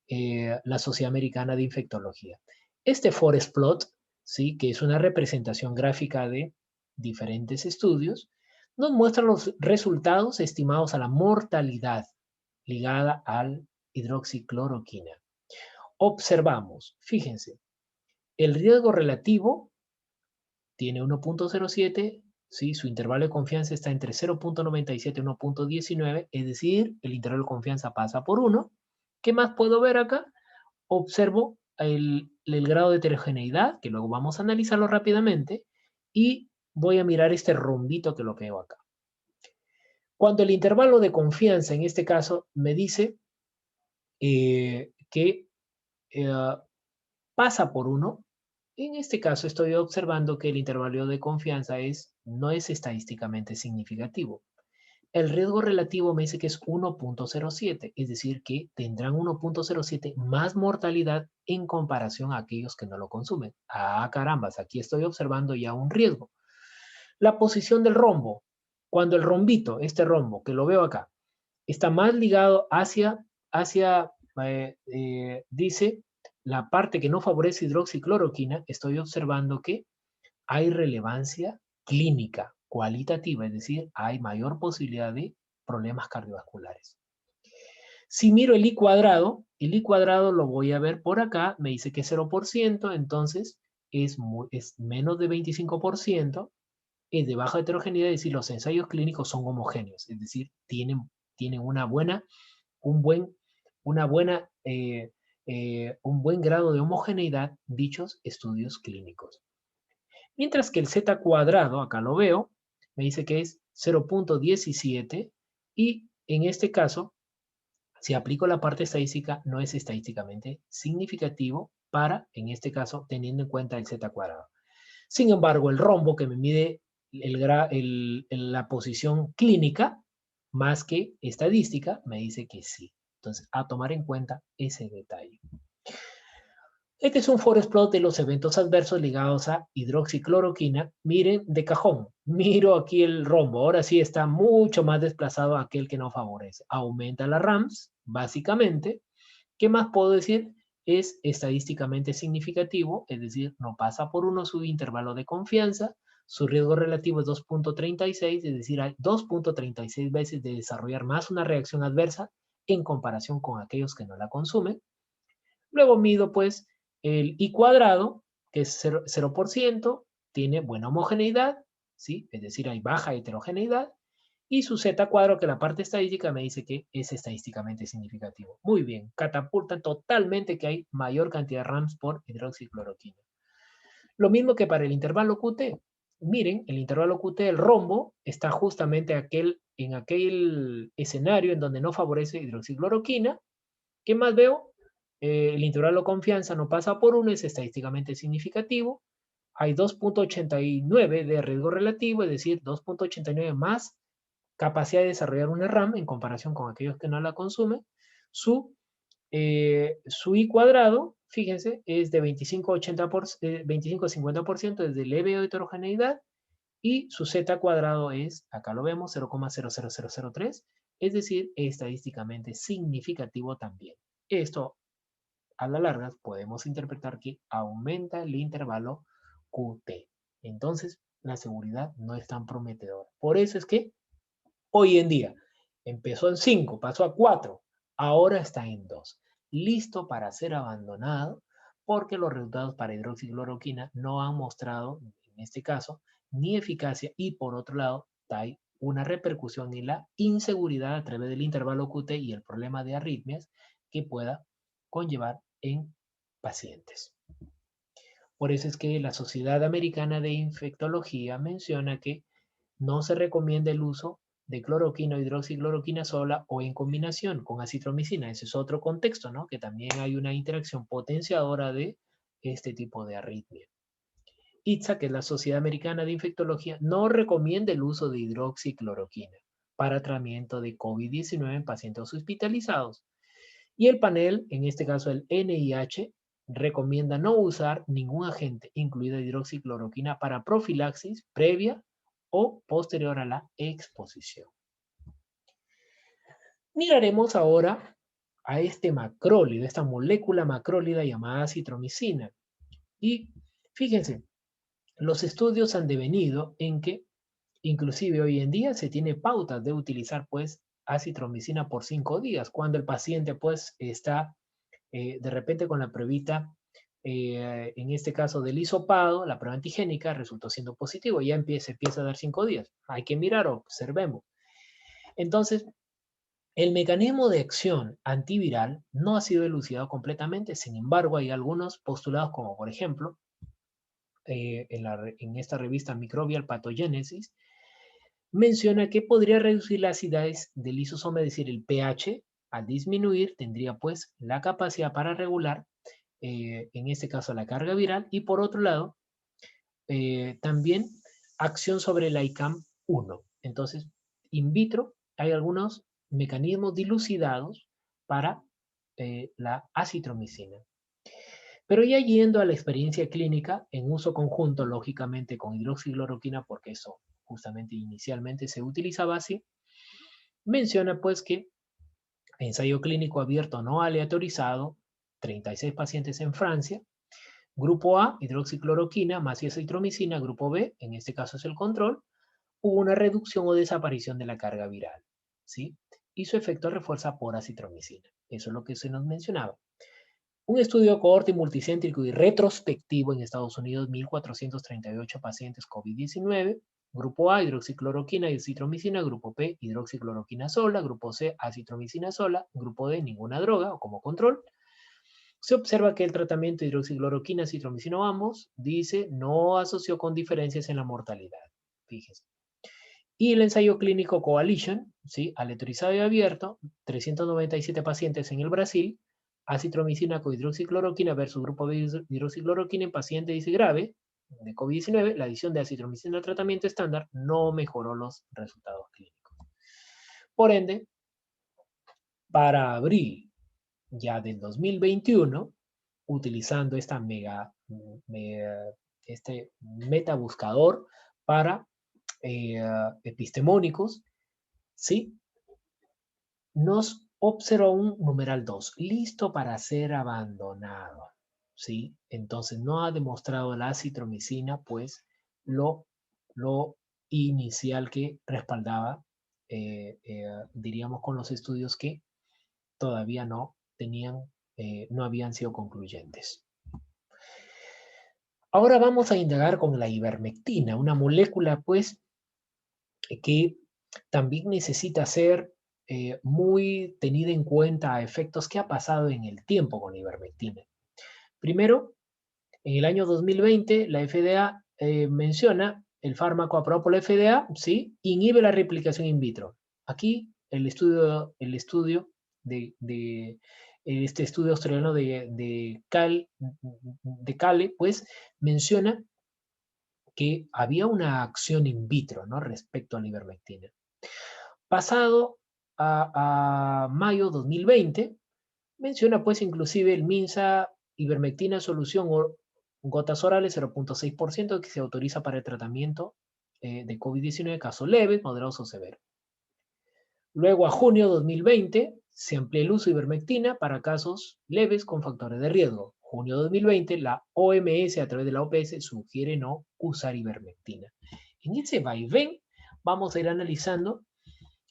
la Sociedad Americana de Infectología. Este forest plot, ¿sí? Que es una representación gráfica de diferentes estudios, nos muestra los resultados estimados a la mortalidad ligada al hidroxicloroquina. Observamos, fíjense, el riesgo relativo tiene 1.07, ¿sí? Su intervalo de confianza está entre 0.97 y 1.19, es decir, el intervalo de confianza pasa por 1. ¿Qué más puedo ver acá? Observo el grado de heterogeneidad, que luego vamos a analizarlo rápidamente, y voy a mirar este rombito que lo veo acá. Cuando el intervalo de confianza, en este caso, me dice que pasa por 1, en este caso estoy observando que el intervalo de confianza no es estadísticamente significativo. El riesgo relativo me dice que es 1.07, es decir, que tendrán 1.07 más mortalidad en comparación a aquellos que no lo consumen. Ah, carambas, aquí estoy observando ya un riesgo. La posición del rombo, cuando el rombito, este rombo, que lo veo acá, está más ligado hacia dice, la parte que no favorece hidroxicloroquina, estoy observando que hay relevancia clínica, cualitativa, es decir, hay mayor posibilidad de problemas cardiovasculares. Si miro el I cuadrado lo voy a ver por acá, me dice que es 0%, entonces es menos de 25%, es de baja heterogeneidad, es decir, los ensayos clínicos son homogéneos, es decir, tienen un buen grado de homogeneidad dichos estudios clínicos. Mientras que el Z cuadrado, acá lo veo, me dice que es 0.17 y en este caso, si aplico la parte estadística, no es estadísticamente significativo para, en este caso, teniendo en cuenta el Z cuadrado. Sin embargo, el rombo que me mide la posición clínica, más que estadística, me dice que sí. Entonces, a tomar en cuenta ese detalle. Este es un forest plot de los eventos adversos ligados a hidroxicloroquina. Miren, de cajón, miro aquí el rombo. Ahora sí está mucho más desplazado a aquel que no favorece. Aumenta la RAMS, básicamente. ¿Qué más puedo decir? Es estadísticamente significativo, es decir, no pasa por 1 su intervalo de confianza. Su riesgo relativo es 2.36, es decir, hay 2.36 veces de desarrollar más una reacción adversa en comparación con aquellos que no la consumen. Luego mido pues el I cuadrado, que es 0%, tiene buena homogeneidad, ¿sí? Es decir, hay baja heterogeneidad. Y su Z cuadrado, que la parte estadística me dice que es estadísticamente significativo. Muy bien, catapulta totalmente que hay mayor cantidad de RAMS por hidroxicloroquina. Lo mismo que para el intervalo QT. Miren, el intervalo QT, el rombo, está justamente en aquel escenario en donde no favorece hidroxicloroquina. ¿Qué más veo? El intervalo de confianza no pasa por 1, es estadísticamente significativo. hay 2.89 de riesgo relativo, es decir, 2.89 más capacidad de desarrollar una RAM en comparación con aquellos que no la consumen. Su I cuadrado, fíjense, es de 25-50%, es de leve heterogeneidad, y su Z cuadrado es, acá lo vemos, 0,00003, es decir, estadísticamente significativo también. Esto, a la larga, podemos interpretar que aumenta el intervalo QT. Entonces, la seguridad no es tan prometedora. Por eso es que hoy en día empezó en 5, pasó a 4, ahora está en 2. Listo para ser abandonado porque los resultados para hidroxicloroquina no han mostrado, en este caso, ni eficacia y por otro lado hay una repercusión en la inseguridad a través del intervalo QT y el problema de arritmias que pueda conllevar en pacientes. Por eso es que la Sociedad Americana de Infectología menciona que no se recomienda el uso de cloroquina o hidroxicloroquina sola o en combinación con acitromicina. Ese es otro contexto, ¿no? Que también hay una interacción potenciadora de este tipo de arritmia. ITSA, que es la Sociedad Americana de Infectología, no recomienda el uso de hidroxicloroquina para tratamiento de COVID-19 en pacientes hospitalizados. Y el panel, en este caso el NIH, recomienda no usar ningún agente, incluida hidroxicloroquina, para profilaxis previa o posterior a la exposición. Miraremos ahora a este macrólido, esta molécula macrólida llamada acitromicina. Y fíjense, los estudios han devenido en que inclusive hoy en día se tiene pautas de utilizar pues acitromicina por 5 días, cuando el paciente pues está de repente con la pruebita, en este caso del hisopado, la prueba antigénica resultó siendo positivo, ya empieza a dar 5 días. Hay que mirar, observemos. Entonces, el mecanismo de acción antiviral no ha sido elucidado completamente, sin embargo, hay algunos postulados como, por ejemplo, en esta revista Microbial Pathogenesis, menciona que podría reducir la acidez del lisosoma, es decir, el pH, al disminuir, tendría pues la capacidad para regular, en este caso, la carga viral, y por otro lado, también acción sobre la ICAM-1. Entonces, in vitro hay algunos mecanismos dilucidados para la acitromicina. Pero ya yendo a la experiencia clínica, en uso conjunto, lógicamente, con hidroxicloroquina, porque eso justamente inicialmente se utilizaba así, menciona pues que ensayo clínico abierto no aleatorizado, 36 pacientes en Francia, grupo A, hidroxicloroquina más acitromicina, grupo B, en este caso es el control, hubo una reducción o desaparición de la carga viral, ¿sí? Y su efecto refuerza por acitromicina. Eso es lo que se nos mencionaba. Un estudio cohorte multicéntrico y retrospectivo en Estados Unidos, 1.438 pacientes COVID-19. Grupo A, hidroxicloroquina y acitromicina. Grupo B, hidroxicloroquina sola. Grupo C, acitromicina sola. Grupo D, ninguna droga o como control. Se observa que el tratamiento de hidroxicloroquina, acitromicina o ambos, dice, no asoció con diferencias en la mortalidad. Fíjense. Y el ensayo clínico Coalition, ¿sí? Aleatorizado y abierto, 397 pacientes en el Brasil, acitromicina con hidroxicloroquina versus grupo de hidroxicloroquina en paciente dice grave de COVID-19, la adición de acitromicina al tratamiento estándar no mejoró los resultados clínicos. Por ende, para abril ya del 2021, utilizando este metabuscador para epistemónicos, ¿sí? Nos observó un numeral 2, listo para ser abandonado, ¿sí? Entonces no ha demostrado la acitromicina, pues lo inicial que respaldaba, diríamos, con los estudios que todavía no tenían, no habían sido concluyentes. Ahora vamos a indagar con la ivermectina, una molécula, pues, que también necesita ser muy tenida en cuenta a efectos que ha pasado en el tiempo con la ivermectina. Primero, en el año 2020, la FDA menciona el fármaco aprobado por la FDA, ¿sí? Inhibe la replicación in vitro. Aquí el estudio este estudio australiano de Cale, pues menciona que había una acción in vitro, ¿no?, respecto a la ivermectina. Pasado a mayo 2020, menciona pues inclusive el MINSA ivermectina solución o gotas orales 0.6% que se autoriza para el tratamiento de COVID-19 casos leves, moderados o severos. Luego a junio 2020 se amplía el uso de ivermectina para casos leves con factores de riesgo. Junio 2020 la OMS a través de la OPS sugiere no usar ivermectina. En ese vaivén vamos a ir analizando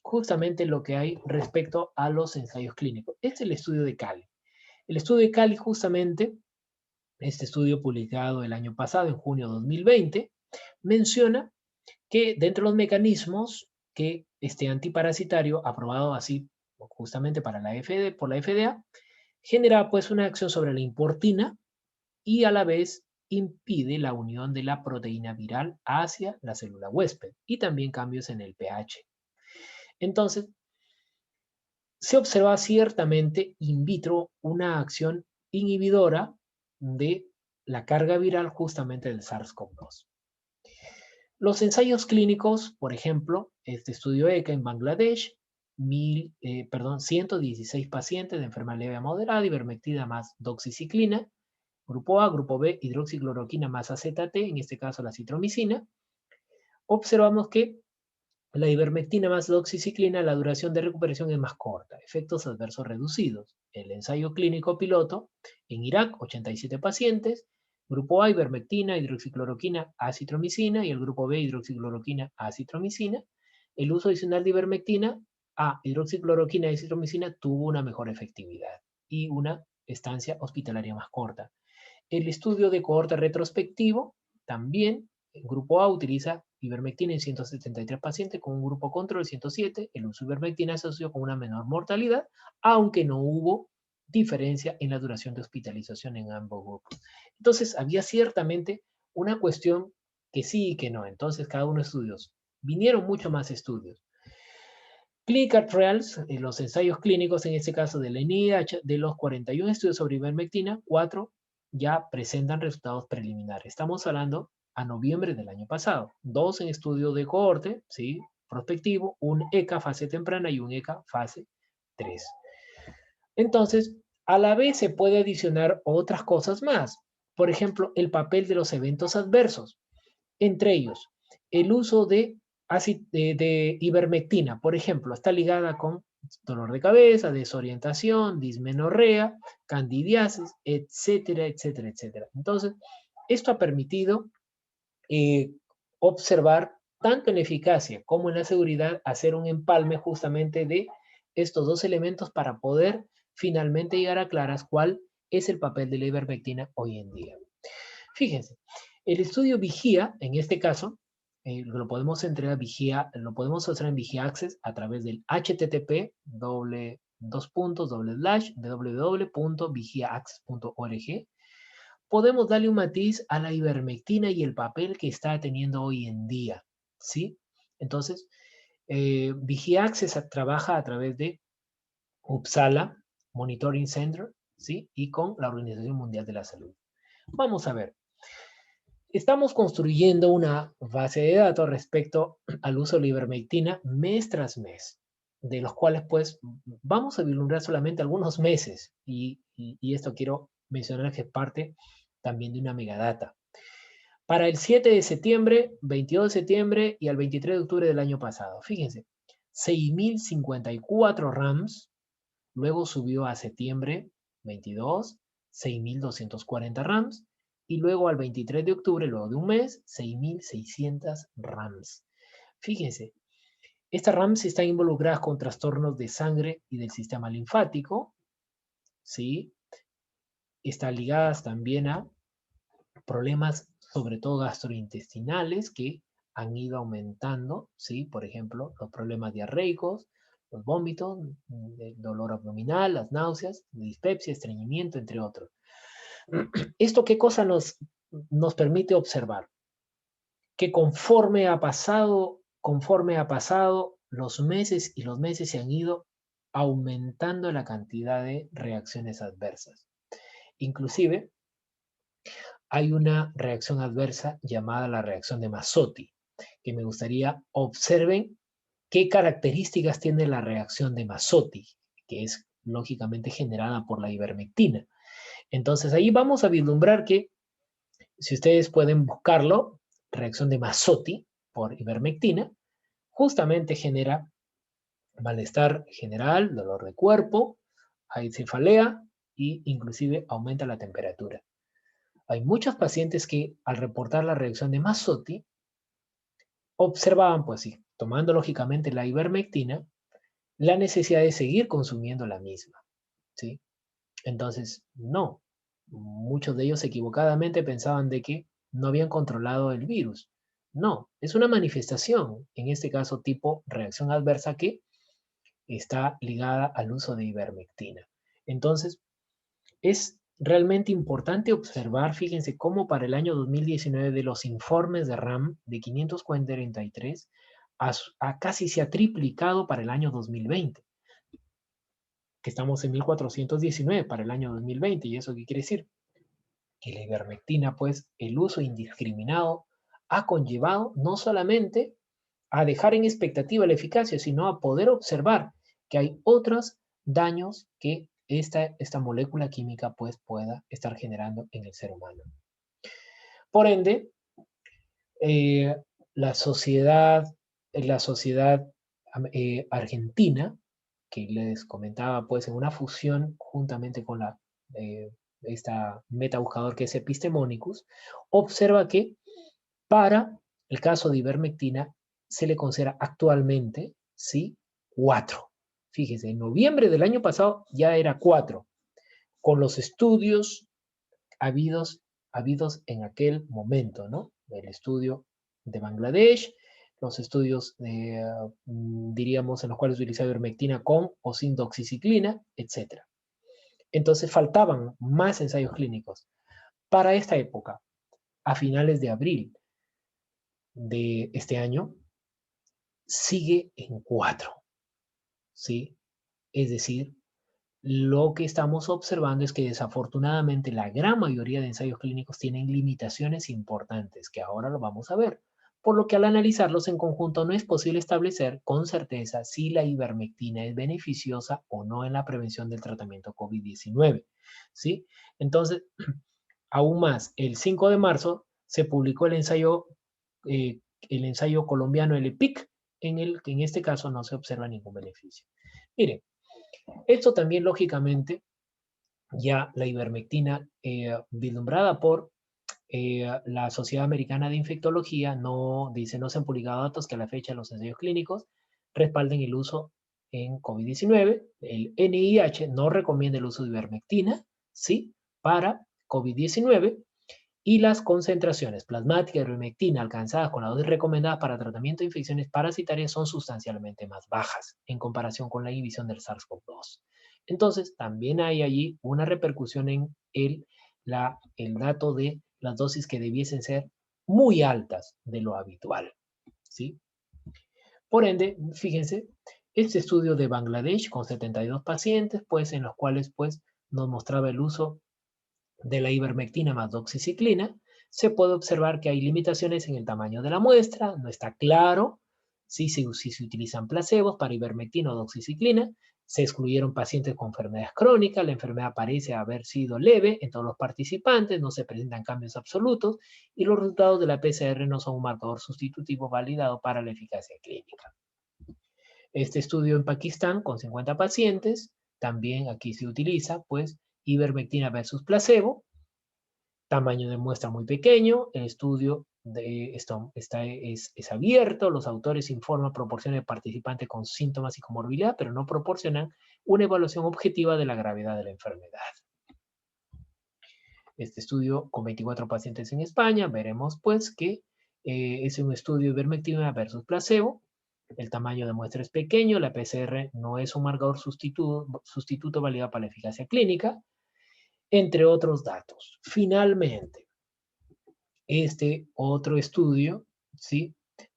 justamente lo que hay respecto a los ensayos clínicos. Este es el estudio de Cali. El estudio de Cali justamente, este estudio publicado el año pasado, en junio de 2020, menciona que dentro de los mecanismos que este antiparasitario, aprobado así justamente para por la FDA, genera pues una acción sobre la importina y a la vez impide la unión de la proteína viral hacia la célula huésped y también cambios en el pH. Entonces, se observa ciertamente in vitro una acción inhibidora de la carga viral justamente del SARS-CoV-2. Los ensayos clínicos, por ejemplo, este estudio ECA en Bangladesh, 116 pacientes de enfermedad leve a moderada, ivermectina más doxiciclina, grupo A, grupo B, hidroxicloroquina más AZT, en este caso la citromicina. Observamos que la ivermectina más doxiciclina, la duración de recuperación es más corta, efectos adversos reducidos. El ensayo clínico piloto en Irak, 87 pacientes, grupo A, ivermectina, hidroxicloroquina, acitromicina, y el grupo B, hidroxicloroquina, acitromicina. El uso adicional de ivermectina a hidroxicloroquina y acitromicina tuvo una mejor efectividad y una estancia hospitalaria más corta. El estudio de cohorte retrospectivo también, el grupo A utiliza ivermectina en 173 pacientes con un grupo control 107. El uso de ivermectina se asoció con una menor mortalidad, aunque no hubo diferencia en la duración de hospitalización en ambos grupos. Entonces, había ciertamente una cuestión que sí y que no. Entonces, cada uno de los estudios. Vinieron mucho más estudios. Clinical Trials, los ensayos clínicos, en este caso de la NIH, de los 41 estudios sobre ivermectina, 4 ya presentan resultados preliminares. Estamos hablando a noviembre del año pasado. 2 en estudio de cohorte, ¿sí?, prospectivo, un ECA fase temprana y un ECA fase 3. Entonces, a la vez se puede adicionar otras cosas más. Por ejemplo, el papel de los eventos adversos. Entre ellos, el uso de ivermectina, por ejemplo, está ligada con dolor de cabeza, desorientación, dismenorrea, candidiasis, etcétera, etcétera, etcétera. Entonces, esto ha permitido observar tanto en la eficacia como en la seguridad, hacer un empalme justamente de estos dos elementos para poder finalmente llegar a claras cuál es el papel de la ivermectina hoy en día. Fíjense, el estudio Vigía, en este caso, lo podemos hacer en Vigía Access a través del http www.vigiaaccess.org. Podemos darle un matiz a la ivermectina y el papel que está teniendo hoy en día, ¿sí? Entonces, Vigía Access trabaja a través de Uppsala Monitoring Center, ¿sí?, y con la Organización Mundial de la Salud. Vamos a ver. Estamos construyendo una base de datos respecto al uso de la ivermectina mes tras mes, de los cuales pues vamos a vislumbrar solamente algunos meses y esto quiero mencionar que es parte también de una megadata. Para el 7 de septiembre, 22 de septiembre y al 23 de octubre del año pasado, fíjense, 6.054 RAMs, luego subió a septiembre 22, 6.240 RAMs, y luego al 23 de octubre, luego de un mes, 6.600 RAMs. Fíjense, estas RAMs están involucradas con trastornos de sangre y del sistema linfático, ¿sí? Están ligadas también a problemas, sobre todo gastrointestinales, que han ido aumentando, ¿sí? Por ejemplo, los problemas diarreicos, los vómitos, el dolor abdominal, las náuseas, dispepsia, estreñimiento, entre otros. ¿Esto qué cosa nos permite observar? Que conforme ha pasado los meses y los meses se han ido aumentando la cantidad de reacciones adversas. Inclusive, hay una reacción adversa llamada la reacción de Masotti, que me gustaría observen qué características tiene la reacción de Masotti, que es lógicamente generada por la ivermectina. Entonces ahí vamos a vislumbrar que, si ustedes pueden buscarlo, reacción de Masotti por ivermectina, justamente genera malestar general, dolor de cuerpo, hay cefalea e inclusive aumenta la temperatura. Hay muchos pacientes que al reportar la reacción de Masotti observaban, pues sí, tomando lógicamente la ivermectina, la necesidad de seguir consumiendo la misma, ¿sí? Entonces, no, muchos de ellos equivocadamente pensaban de que no habían controlado el virus. No, es una manifestación, en este caso tipo reacción adversa que está ligada al uso de ivermectina. Entonces, es realmente importante observar, fíjense, cómo para el año 2019 de los informes de RAM de 543 casi se ha triplicado para el año 2020, que estamos en 1419 para el año 2020. ¿Y eso qué quiere decir? Que la ivermectina, pues, el uso indiscriminado ha conllevado no solamente a dejar en expectativa la eficacia, sino a poder observar que hay otros daños que esta molécula química pues, pueda estar generando en el ser humano. Por ende, eh, la sociedad, la sociedad argentina, que les comentaba, pues en una fusión juntamente con esta metabuscador que es Epistemonicus, observa que para el caso de ivermectina se le considera actualmente, ¿sí? 4. Fíjese, en noviembre del año pasado ya era 4, con los estudios habidos en aquel momento, ¿no? El estudio de Bangladesh, los estudios, diríamos, en los cuales utilizaba ivermectina con o sin doxiciclina, etc. Entonces faltaban más ensayos clínicos. Para esta época, a finales de abril de este año, sigue en 4, ¿sí? Es decir, lo que estamos observando es que desafortunadamente la gran mayoría de ensayos clínicos tienen limitaciones importantes, que ahora lo vamos a ver, por lo que al analizarlos en conjunto no es posible establecer con certeza si la ivermectina es beneficiosa o no en la prevención del tratamiento COVID-19, ¿sí? Entonces, aún más, el 5 de marzo se publicó el ensayo colombiano, el EPIC, en el que en este caso no se observa ningún beneficio. Miren, esto también lógicamente ya la ivermectina vislumbrada por la Sociedad Americana de Infectología no se han publicado datos que a la fecha de los ensayos clínicos respalden el uso en COVID-19. El NIH no recomienda el uso de ivermectina, ¿sí? Para COVID-19, y las concentraciones plasmáticas de ivermectina alcanzadas con la dosis recomendada para tratamiento de infecciones parasitarias son sustancialmente más bajas en comparación con la inhibición del SARS-CoV-2. Entonces, también hay allí una repercusión en el dato de las dosis que debiesen ser muy altas de lo habitual, ¿sí? Por ende, fíjense, este estudio de Bangladesh con 72 pacientes, pues en los cuales pues nos mostraba el uso de la ivermectina más doxiciclina, se puede observar que hay limitaciones en el tamaño de la muestra, no está claro si se utilizan placebos para ivermectina o doxiciclina, se excluyeron pacientes con enfermedades crónicas, la enfermedad parece haber sido leve en todos los participantes, no se presentan cambios absolutos y los resultados de la PCR no son un marcador sustitutivo validado para la eficacia clínica. Este estudio en Pakistán con 50 pacientes, también aquí se utiliza pues ivermectina versus placebo, tamaño de muestra muy pequeño, el estudio es abierto, los autores informan proporciones de participantes con síntomas y comorbilidad, pero no proporcionan una evaluación objetiva de la gravedad de la enfermedad. Este estudio con 24 pacientes en España, veremos pues que es un estudio de ivermectina versus placebo, el tamaño de muestra es pequeño, la PCR no es un marcador sustituto válido para la eficacia clínica, entre otros datos. Finalmente, este otro estudio, ¿sí?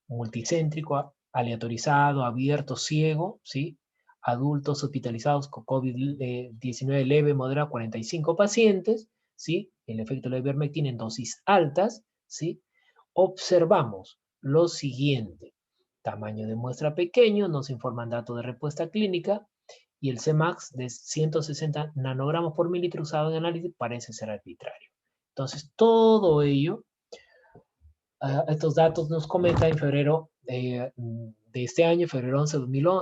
Multicéntrico, aleatorizado, abierto, ciego, ¿sí? Adultos hospitalizados con COVID-19 leve, moderado, 45 pacientes, ¿sí? El efecto de la ivermectina en dosis altas, ¿sí? Observamos lo siguiente. Tamaño de muestra pequeño, nos informan datos de respuesta clínica y el Cmax de 160 nanogramos por mililitro usado en análisis parece ser arbitrario. Entonces, todo ello, estos datos nos comenta en febrero de este año, febrero 11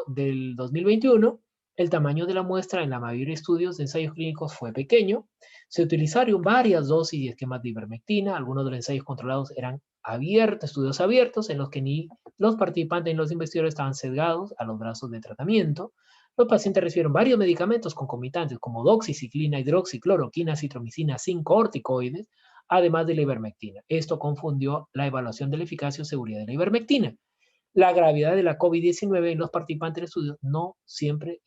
del 2021, el tamaño de la muestra en la mayoría de estudios de ensayos clínicos fue pequeño. Se utilizaron varias dosis y esquemas de ivermectina. Algunos de los ensayos controlados eran abiertos, estudios abiertos, en los que ni los participantes ni los investigadores estaban sesgados a los brazos de tratamiento. Los pacientes recibieron varios medicamentos concomitantes como doxiciclina, hidroxicloroquina, citromicina, 5 corticoides, además de la ivermectina. Esto confundió la evaluación de la eficacia o seguridad de la ivermectina. La gravedad de la COVID-19 en los participantes del estudio no siempre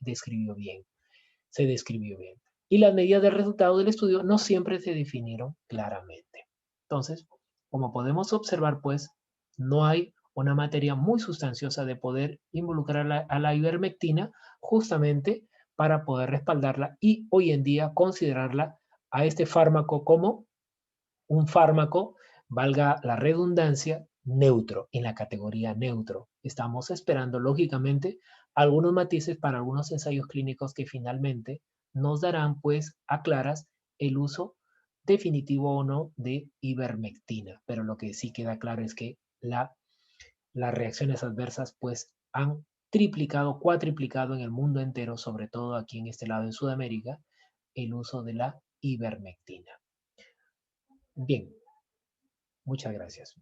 se describió bien. Y las medidas de resultado del estudio no siempre se definieron claramente. Entonces, como podemos observar, pues, no hay una materia muy sustanciosa de poder involucrar a la ivermectina justamente para poder respaldarla y hoy en día considerarla a este fármaco como un fármaco, valga la redundancia, neutro, en la categoría neutro. Estamos esperando, lógicamente, algunos matices para algunos ensayos clínicos que finalmente nos darán, pues, a claras el uso definitivo o no de ivermectina. Pero lo que sí queda claro es que las reacciones adversas, pues, han triplicado, cuatriplicado en el mundo entero, sobre todo aquí en este lado de Sudamérica, el uso de la ivermectina. Bien, muchas gracias.